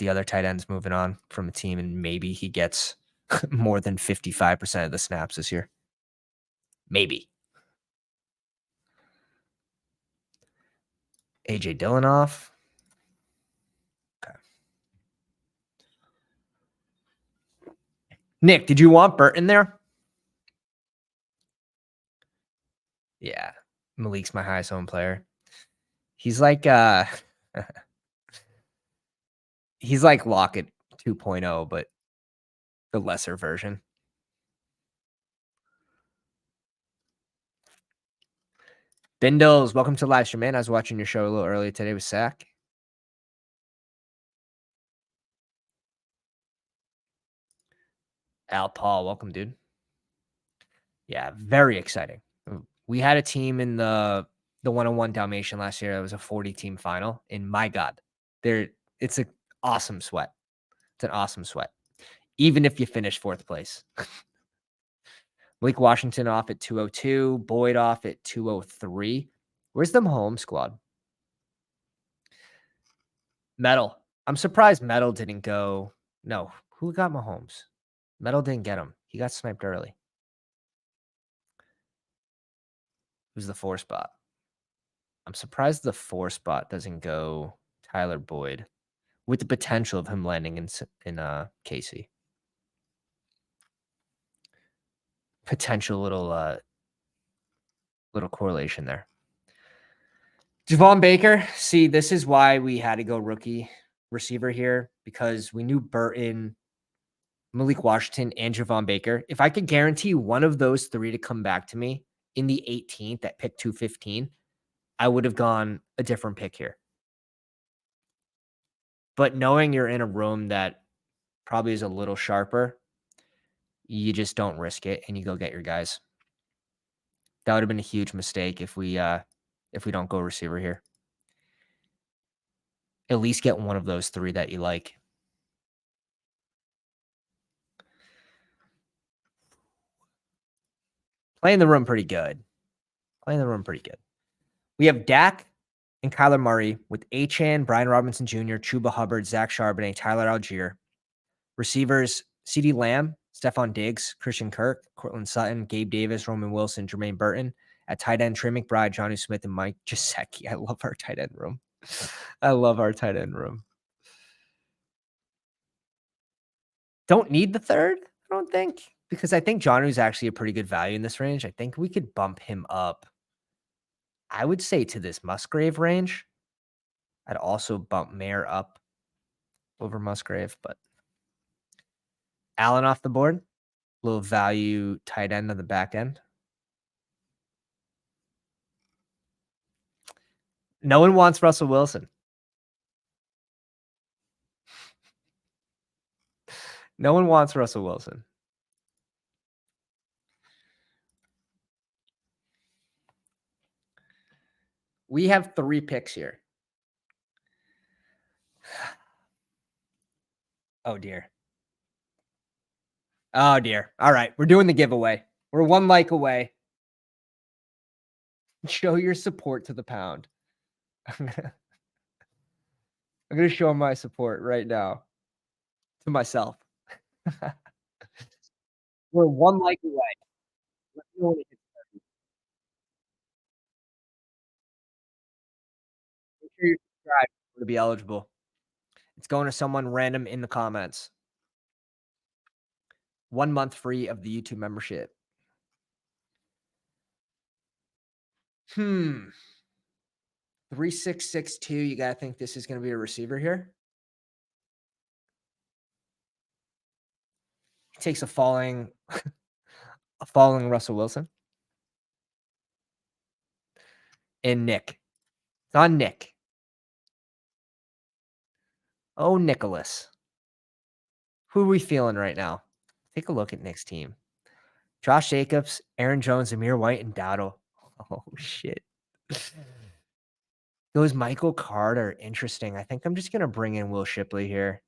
other tight ends moving on from the team, and maybe he gets more than 55% of the snaps this year. Maybe. AJ Dillon off. Okay. Nick, did you want Burton there? Yeah. Malik's my highest owned player. He's like he's like Lockett 2.0, but the lesser version. Bindles, welcome to live stream, man. I was watching your show a little earlier today with Sack. Al Paul, welcome, dude. Yeah, very exciting. We had a team in the 101 Dalmatian last year. It was a 40-team final, and my God, it's an awesome sweat. It's an awesome sweat, even if you finish 4th place. Malik Washington off at 202, Boyd off at 203. Where's the Mahomes squad? Metal. I'm surprised Metal didn't go. No, who got Mahomes? Metal didn't get him. He got sniped early. Who's the 4 spot? I'm surprised the 4 spot doesn't go Tyler Boyd, with the potential of him landing in KC. Potential little correlation there. Javon Baker. See, this is why we had to go rookie receiver here, because we knew Burton, Malik Washington, and Javon Baker. If I could guarantee one of those 3 to come back to me in the 18th at pick 215, I would have gone a different pick here. But knowing you're in a room that probably is a little sharper, you just don't risk it and you go get your guys. That would have been a huge mistake if we don't go receiver here. At least get one of those 3 that you like. Playing the room pretty good. We have Dak and Kyler Murray with Achane, Brian Robinson Jr., Chuba Hubbard, Zach Charbonnet, Tyler Algier. Receivers, CeeDee Lamb, Stephon Diggs, Christian Kirk, Cortland Sutton, Gabe Davis, Roman Wilson, Jermaine Burton. At tight end, Trey McBride, Jonnu Smith, and Mike Gesicki. I love our tight end room. Don't need the 3rd, I don't think, because I think Jonnu's actually a pretty good value in this range. I think we could bump him up, I would say, to this Musgrave range. I'd also bump Mayer up over Musgrave, but Allen off the board. Little value tight end on the back end. No one wants Russell Wilson. No one wants Russell Wilson. We have 3 picks here. Oh, dear. Oh, dear. All right, we're doing the giveaway. We're 1 like away. Show your support to the pound. I'm gonna show my support right now to myself. We're 1 like away. Let me know when it hits 30. Make sure you're subscribed to be eligible. It's going to someone random in the comments. 1 month free of the YouTube membership. 3662. You gotta think this is gonna be a receiver here. He takes a falling Russell Wilson. And Nick. It's on Nick. Oh, Nicholas. Who are we feeling right now? Take a look at Nick's team. Josh Jacobs, Aaron Jones, Amir White, and Dowdle. Oh, shit. Those Michael Carter, interesting. I think I'm just gonna bring in Will Shipley here.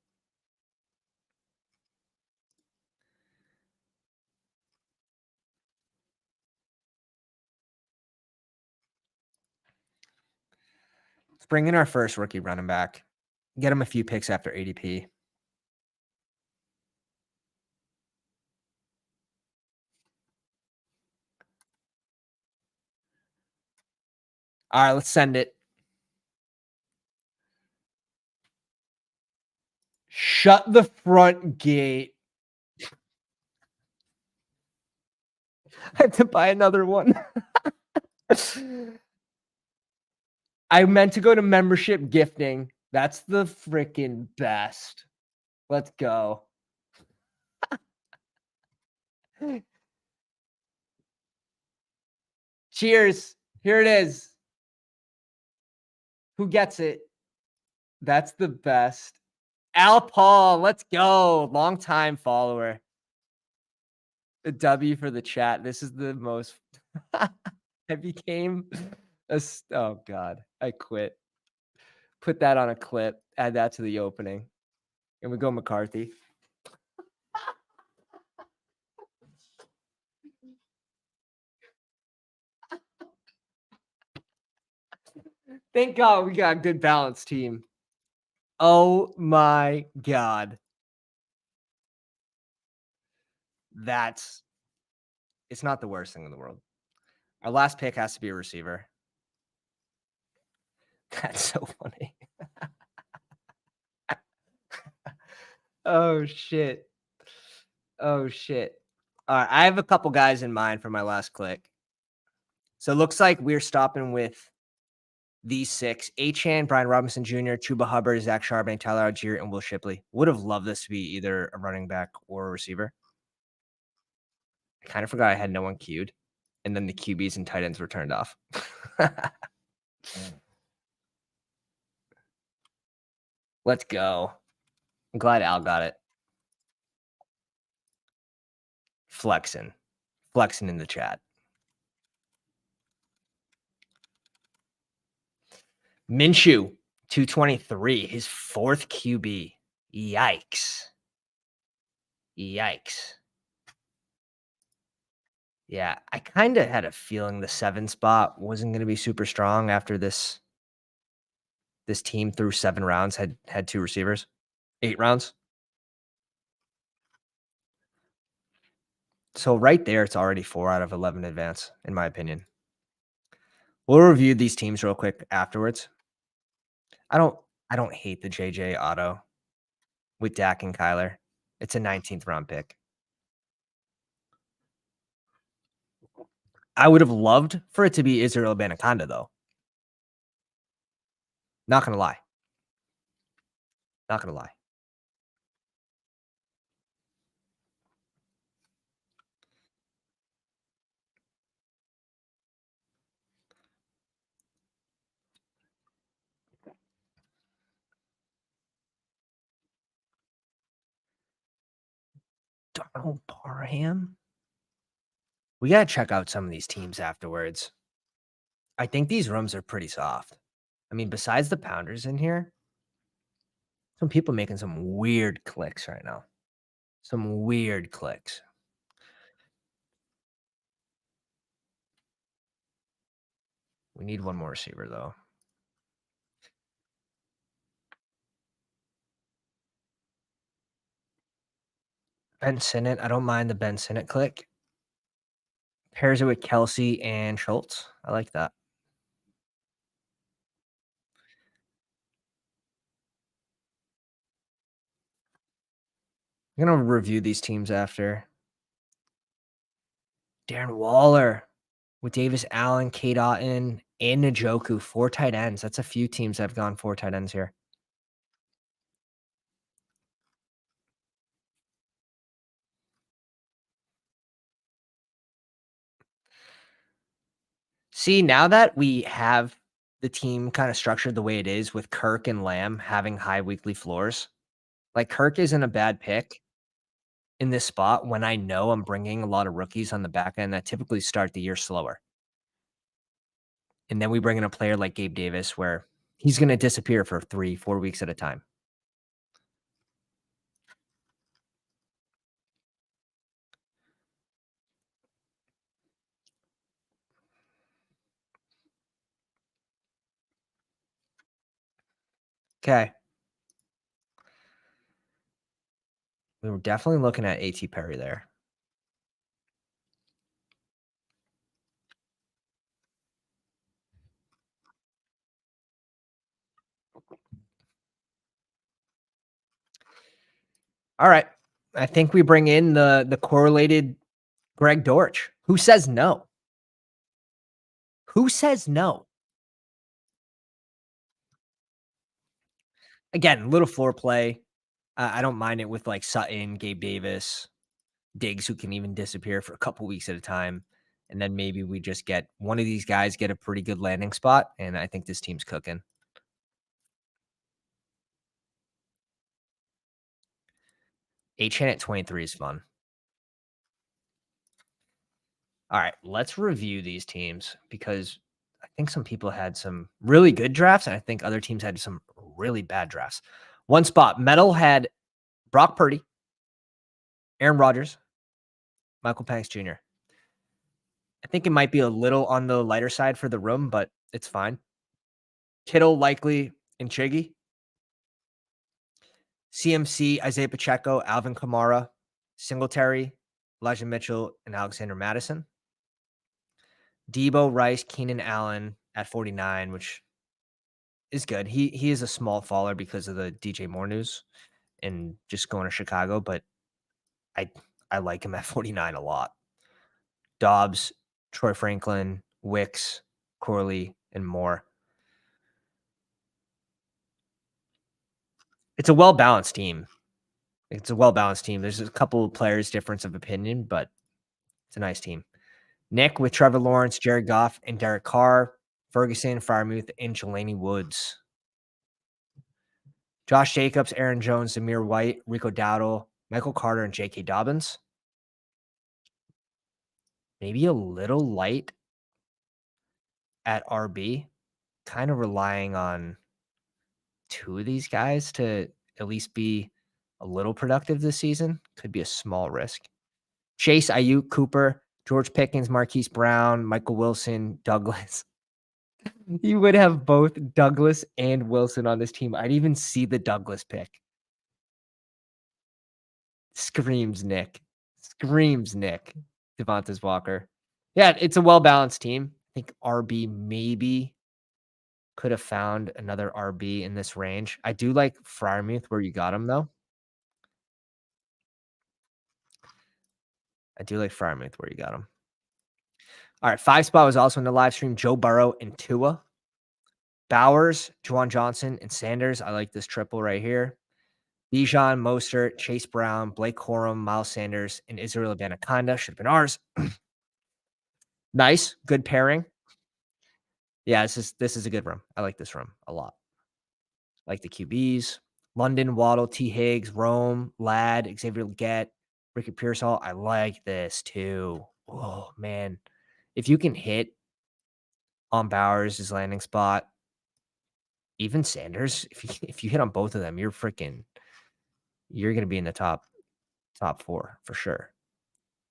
Let's bring in our first rookie running back. Get him a few picks after ADP. All right, let's send it. Shut the front gate. I have to buy another one. I meant to go to membership gifting. That's the freaking best. Let's go. Cheers. Here it is. Who gets it? That's the best. Al Paul, let's go. Long-time follower. A W for the chat. This is the most. I became oh God, I quit. Put that on a clip. Add that to the opening. And we go McCarthy. Thank God we got a good balanced team. Oh my God. It's not the worst thing in the world. Our last pick has to be a receiver. That's so funny. Oh shit. Oh shit. All right, I have a couple guys in mind for my last click. So it looks like we're stopping with these 6: Achane, Brian Robinson Jr., Chuba Hubbard, Zach Charbonnet, Tyler Algier, and Will Shipley. Would have loved this to be either a running back or a receiver. I kind of forgot I had no one queued, and then the QBs and tight ends were turned off. Let's go. I'm glad Al got it. Flexing in the chat. Minshew, 223, his 4th QB. Yikes. Yeah, I kind of had a feeling the 7 spot wasn't going to be super strong after this team through 7 rounds had 2 receivers. 8 rounds. So right there, it's already 4 out of 11 advance, in my opinion. We'll review these teams real quick afterwards. I don't hate the JJ auto with Dak and Kyler. It's a 19th round pick. I would have loved for it to be Israel Abanikanda, though. Not gonna lie. Donald Parham? We gotta check out some of these teams afterwards. I think these rooms are pretty soft. I mean, besides the pounders in here, some people making some weird clicks right now. Some weird clicks. We need one more receiver though. Ben Sinnott. I don't mind the Ben Sinnott click. Pairs it with Kelsey and Schultz. I like that. I'm gonna review these teams after. Darren Waller with Davis Allen, Kate Otten, and Njoku, 4 tight ends. That's a few teams that have gone 4 tight ends here. See, now that we have the team kind of structured the way it is with Kirk and Lamb having high weekly floors, like Kirk isn't a bad pick in this spot when I know I'm bringing a lot of rookies on the back end that typically start the year slower. And then we bring in a player like Gabe Davis where he's going to disappear for 3, 4 weeks at a time. Okay. We were definitely looking at A.T. Perry there. All right. I think we bring in the correlated Greg Dortch. Who says no? Who says no? Again, little floor play. I don't mind it with like Sutton, Gabe Davis, Diggs, who can even disappear for a couple weeks at a time. And then maybe we just get one of these guys get a pretty good landing spot. And I think this team's cooking. H-Chan at 23 is fun. All right, let's review these teams because I think some people had some really good drafts, and I think other teams had some really bad drafts. One spot, Metal had Brock Purdy, Aaron Rodgers, Michael Penix Jr. I think it might be a little on the lighter side for the room, but it's fine. Kittle, likely, and Chiggy. CMC, Isaiah Pacheco, Alvin Kamara, Singletary, Elijah Mitchell, and Alexander Madison. Debo, Rice, Keenan Allen at 49, which is good. He is a small faller because of the DJ Moore news and just going to Chicago, but I I like him at 49 a lot. Dobbs, Troy Franklin, Wicks, Corley, and more. It's a well-balanced team. It's a well-balanced team. There's a couple of players difference of opinion, but it's a nice team. Nick with Trevor Lawrence, Jared Goff, and Derek Carr, Ferguson, Freiermuth, and Jelani Woods. Josh Jacobs, Aaron Jones, Zamir White, Rico Dowdle, Michael Carter, and J.K. Dobbins. Maybe a little light at RB, kind of relying on 2 of these guys to at least be a little productive this season. Could be a small risk. Chase, Ayuk, Cooper, George Pickens, Marquise Brown, Michael Wilson, Douglas. You would have both Douglas and Wilson on this team. I'd even see the Douglas pick. Screams Nick. Screams Nick. Devontae Walker. Yeah, it's a well-balanced team. I think RB maybe could have found another RB in this range. I do like Freiermuth where you got him, though. I do like Freiermuth where you got him. All right, 5 spot was also in the live stream. Joe Burrow and Tua. Bowers, Juwan Johnson, and Sanders. I like this triple right here. Bijan, Mostert, Chase Brown, Blake Corum, Miles Sanders, and Israel Abanikanda. Should have been ours. Nice. Good pairing. Yeah, this is a good room. I like this room a lot. I like the QBs. London, Waddle, T. Higgs, Rome, Ladd, Xavier Leggett, Ricky Pearsall. I like this too. Oh, man. If you can hit On Bowers, his landing spot. Even Sanders, if you hit on both of them, you're gonna be in the top 4 for sure.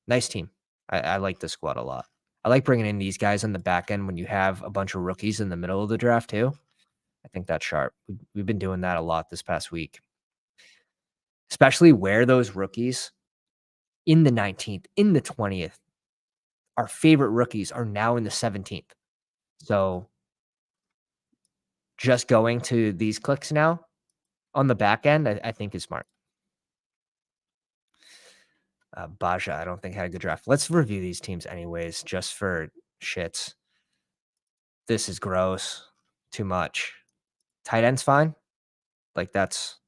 Nice team. I like the squad a lot. I like bringing in these guys on the back end when you have a bunch of rookies in the middle of the draft too. I think that's sharp. We've been doing that a lot this past week, especially where those rookies in the 19th, in the 20th, our favorite rookies are now in the 17th. So just going to these clicks now on the back end, I think is smart. Baja, I don't think had a good draft. Let's review these teams anyways, just for shits. This is gross. Too much. Tight end's fine. Like that's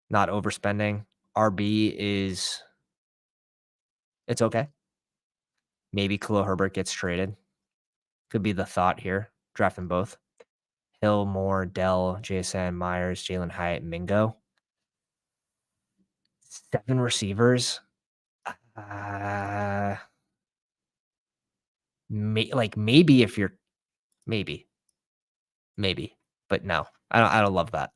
not overspending. RB is it's okay. Maybe Khalil Herbert gets traded. Could be the thought here. Drafting both. Hill, Moore, Dell, JSN, Myers, Jalen Hyatt, Mingo. 7 receivers. Uh, maybe if you're maybe, but no, I don't love that.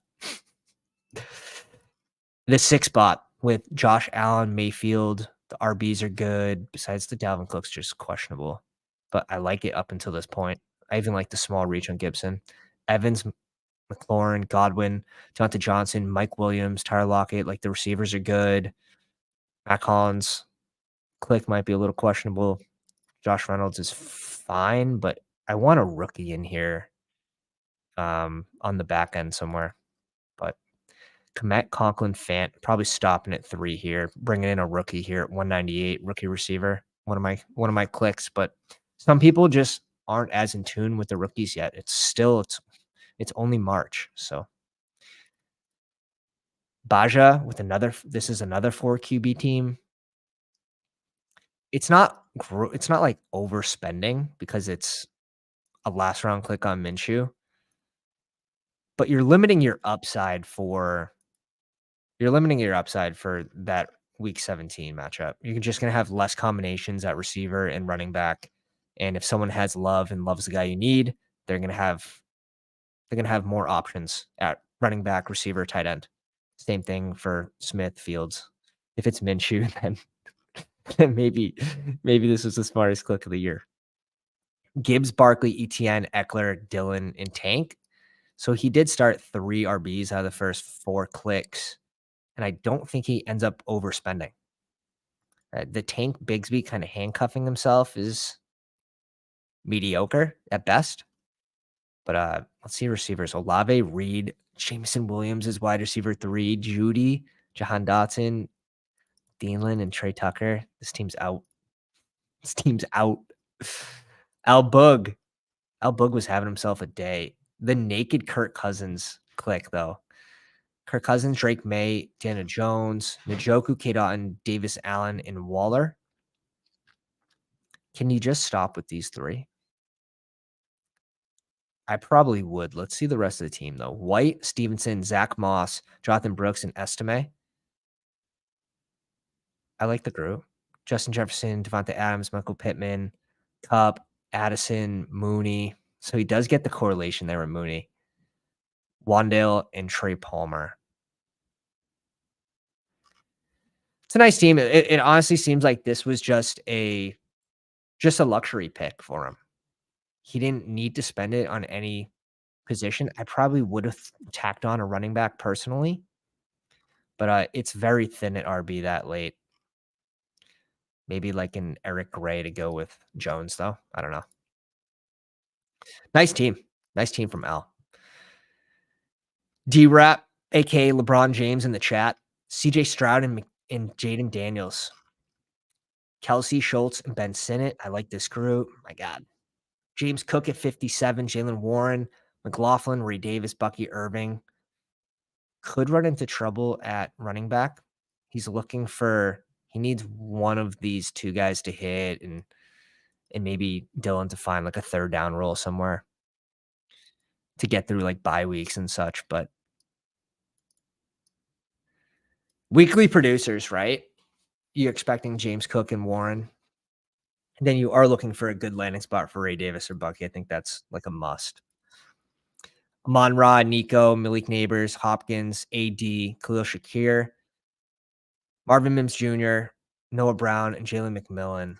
The 6 spot with Josh Allen, Mayfield, the RBs are good. Besides the Dalvin Cook's just questionable, but I like it up until this point. I even like the small reach on Gibson. Evans, McLaurin, Godwin, Deontay Johnson, Mike Williams, Tyler Lockett, like the receivers are good. Matt Collins, Click might be a little questionable. Josh Reynolds is fine, but I want a rookie in here on the back end somewhere. But Komet, Conklin, Fant, probably stopping at 3 here, bringing in a rookie here at 198, rookie receiver. One of my clicks, but some people just aren't as in tune with the rookies yet. It's only March, so Baja with this is another 4 QB team. It's not like overspending because it's a last round click on Minshew, but you're limiting your upside for that week 17 matchup. You're just going to have less combinations at receiver and running back. And if someone has love and loves the guy you need, they're going to have more options at running back, receiver, tight end. Same thing for Smith, Fields. If it's Minshew, then maybe this was the smartest click of the year. Gibbs, Barkley, Etienne, Eckler, Dillon, and Tank. So he did start 3 RBs out of the first 4 clicks, and I don't think he ends up overspending. The Tank Bigsby kind of handcuffing himself is mediocre at best. But let's see receivers. Olave, Reed, Jameson Williams is wide receiver 3, Judy, Jahan Dotson, Thielen, and Trey Tucker. This team's out. Al Bug. Al Bug was having himself a day. The naked Kirk Cousins click, though. Kirk Cousins, Drake May, Daniel Jones, Njoku, K. Dotton, Davis Allen, and Waller. Can you just stop with these 3? I probably would. Let's see the rest of the team, though. White, Stevenson, Zach Moss, Jonathan Brooks, and Estime. I like the group. Justin Jefferson, Devontae Adams, Michael Pittman, Cup, Addison, Mooney. So he does get the correlation there with Mooney. Wandale and Trey Palmer. It's a nice team. It honestly seems like this was just a luxury pick for him. He didn't need to spend it on any position. I probably would have tacked on a running back personally, but it's very thin at RB that late. Maybe like an Eric Gray to go with Jones, though. I don't know. Nice team. Nice team from Al. D-Rap, a.k.a. LeBron James in the chat. CJ Stroud and Jaden Daniels. Kelsey, Schultz, and Ben Sinnott. I like this group. My God. James Cook at 57. Jalen Warren, McLaughlin, Ray Davis, Bucky Irving. Could run into trouble at running back. He needs one of these 2 guys to hit and maybe Dylan to find like a 3rd down role somewhere to get through like bye weeks and such. But weekly producers, right? You expecting James Cook and Warren? And then you are looking for a good landing spot for Ray Davis or Bucky. I think that's like a must. Amon-Ra, Nico, Malik Neighbors, Hopkins, AD, Khalil Shakir, Marvin Mims Jr., Noah Brown, and Jalen McMillan.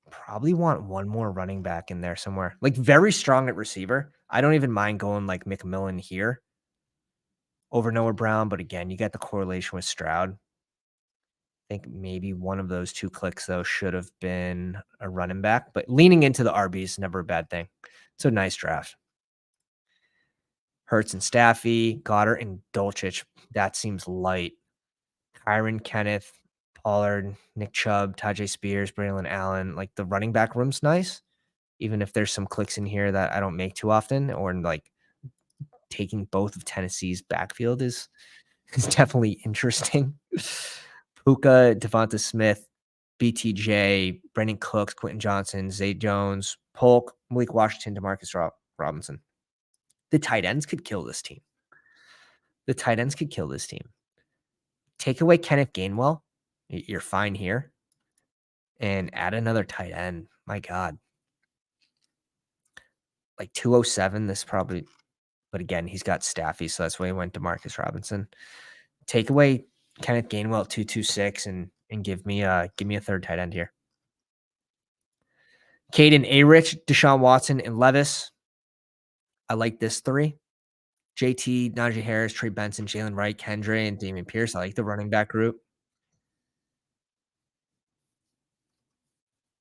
Probably want one more running back in there somewhere. Like, very strong at receiver. I don't even mind going like McMillan here over Noah Brown, but again, you got the correlation with Stroud. I think maybe one of those 2 clicks, though, should have been a running back, but leaning into the RB is never a bad thing. It's a nice draft. Hurts and Staffy, Goddard and Dolchich. That seems light. Kyron, Kenneth, Pollard, Nick Chubb, Tajay Spears, Braylon Allen. Like, the running back room's nice, even if there's some clicks in here that I don't make too often, or like taking both of Tennessee's backfield is definitely interesting. Puka, Devonta Smith, BTJ, Brendan Cooks, Quentin Johnson, Zay Jones, Polk, Malik Washington, DeMarcus Robinson. The tight ends could kill this team. Take away Kenneth Gainwell, you're fine here. And add another tight end. My God. Like 207, this probably, but again, he's got Staffy, so that's why he went to Marcus Robinson. Take away Kenneth Gainwell at 226 and give me a third tight end here. Caden A-Rich, Deshaun Watson, and Levis. I like this 3. JT, Najee Harris, Trey Benson, Jalen Wright, Kendre, and Damian Pierce. I like the running back group.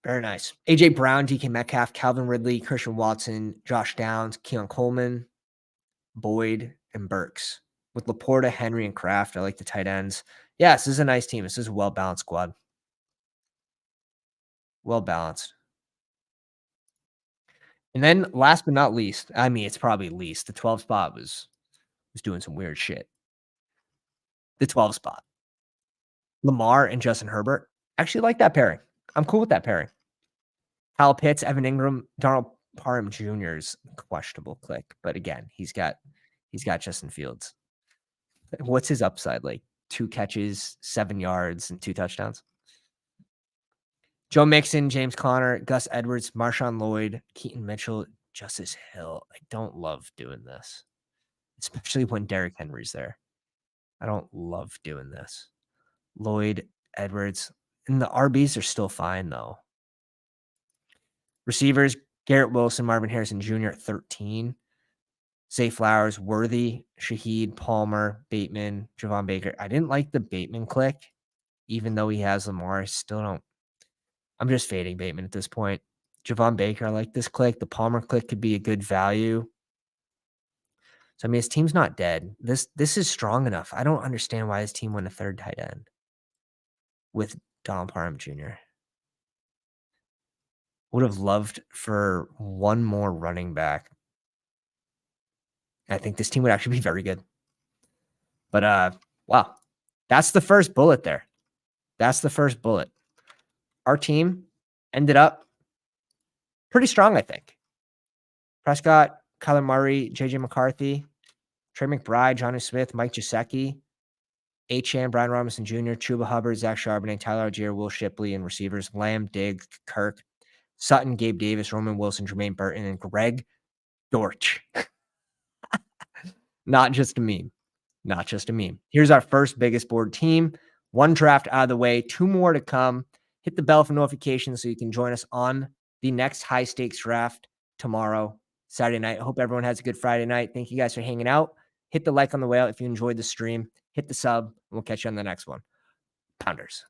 Very nice. AJ Brown, DK Metcalf, Calvin Ridley, Christian Watson, Josh Downs, Keon Coleman, Boyd, and Burks. With Laporta, Henry, and Kraft, I like the tight ends. Yeah, this is a nice team. This is a well-balanced squad. Well-balanced. And then last but not least, I mean, it's probably least, the 12 spot was doing some weird shit. The 12 spot. Lamar and Justin Herbert. Actually like that pairing. I'm cool with that pairing. Kyle Pitts, Evan Ingram, Donald Parham Jr.'s questionable click. But again, he's got Justin Fields. What's his upside? Like 2 catches, 7 yards, and 2 touchdowns. Joe Mixon, James Conner, Gus Edwards, Marshawn Lloyd, Keaton Mitchell, Justice Hill. I don't love doing this, especially when Derrick Henry's there. I don't love doing this. Lloyd, Edwards, and the RBs are still fine, though. Receivers, Garrett Wilson, Marvin Harrison Jr. at 13. Zay Flowers, Worthy, Shaheed, Palmer, Bateman, Javon Baker. I didn't like the Bateman click, even though he has Lamar. I still don't. I'm just fading Bateman at this point. Javon Baker, I like this click. The Palmer click could be a good value. So, I mean, his team's not dead. This is strong enough. I don't understand why his team went a third tight end with Donald Parham Jr. Would have loved for one more running back. I think this team would actually be very good. But, wow. That's the first bullet there. That's the first bullet. Our team ended up pretty strong, I think. Prescott, Kyler Murray, J.J. McCarthy, Trey McBride, Jonnu Smith, Mike Gesicki, Achane, Brian Robinson Jr., Chuba Hubbard, Zach Charbonnet, Tyler Algier, Will Shipley, and receivers, Lamb, Diggs, Kirk, Sutton, Gabe Davis, Roman Wilson, Jermaine Burton, and Greg Dortch. Not just a meme. Not just a meme. Here's our first biggest board team. 1 draft out of the way. 2 more to come. Hit the bell for notifications so you can join us on the next high stakes draft tomorrow, Saturday night. I hope everyone has a good Friday night. Thank you guys for hanging out. Hit the like on the way out if you enjoyed the stream. Hit the sub. And we'll catch you on the next one. Pounders.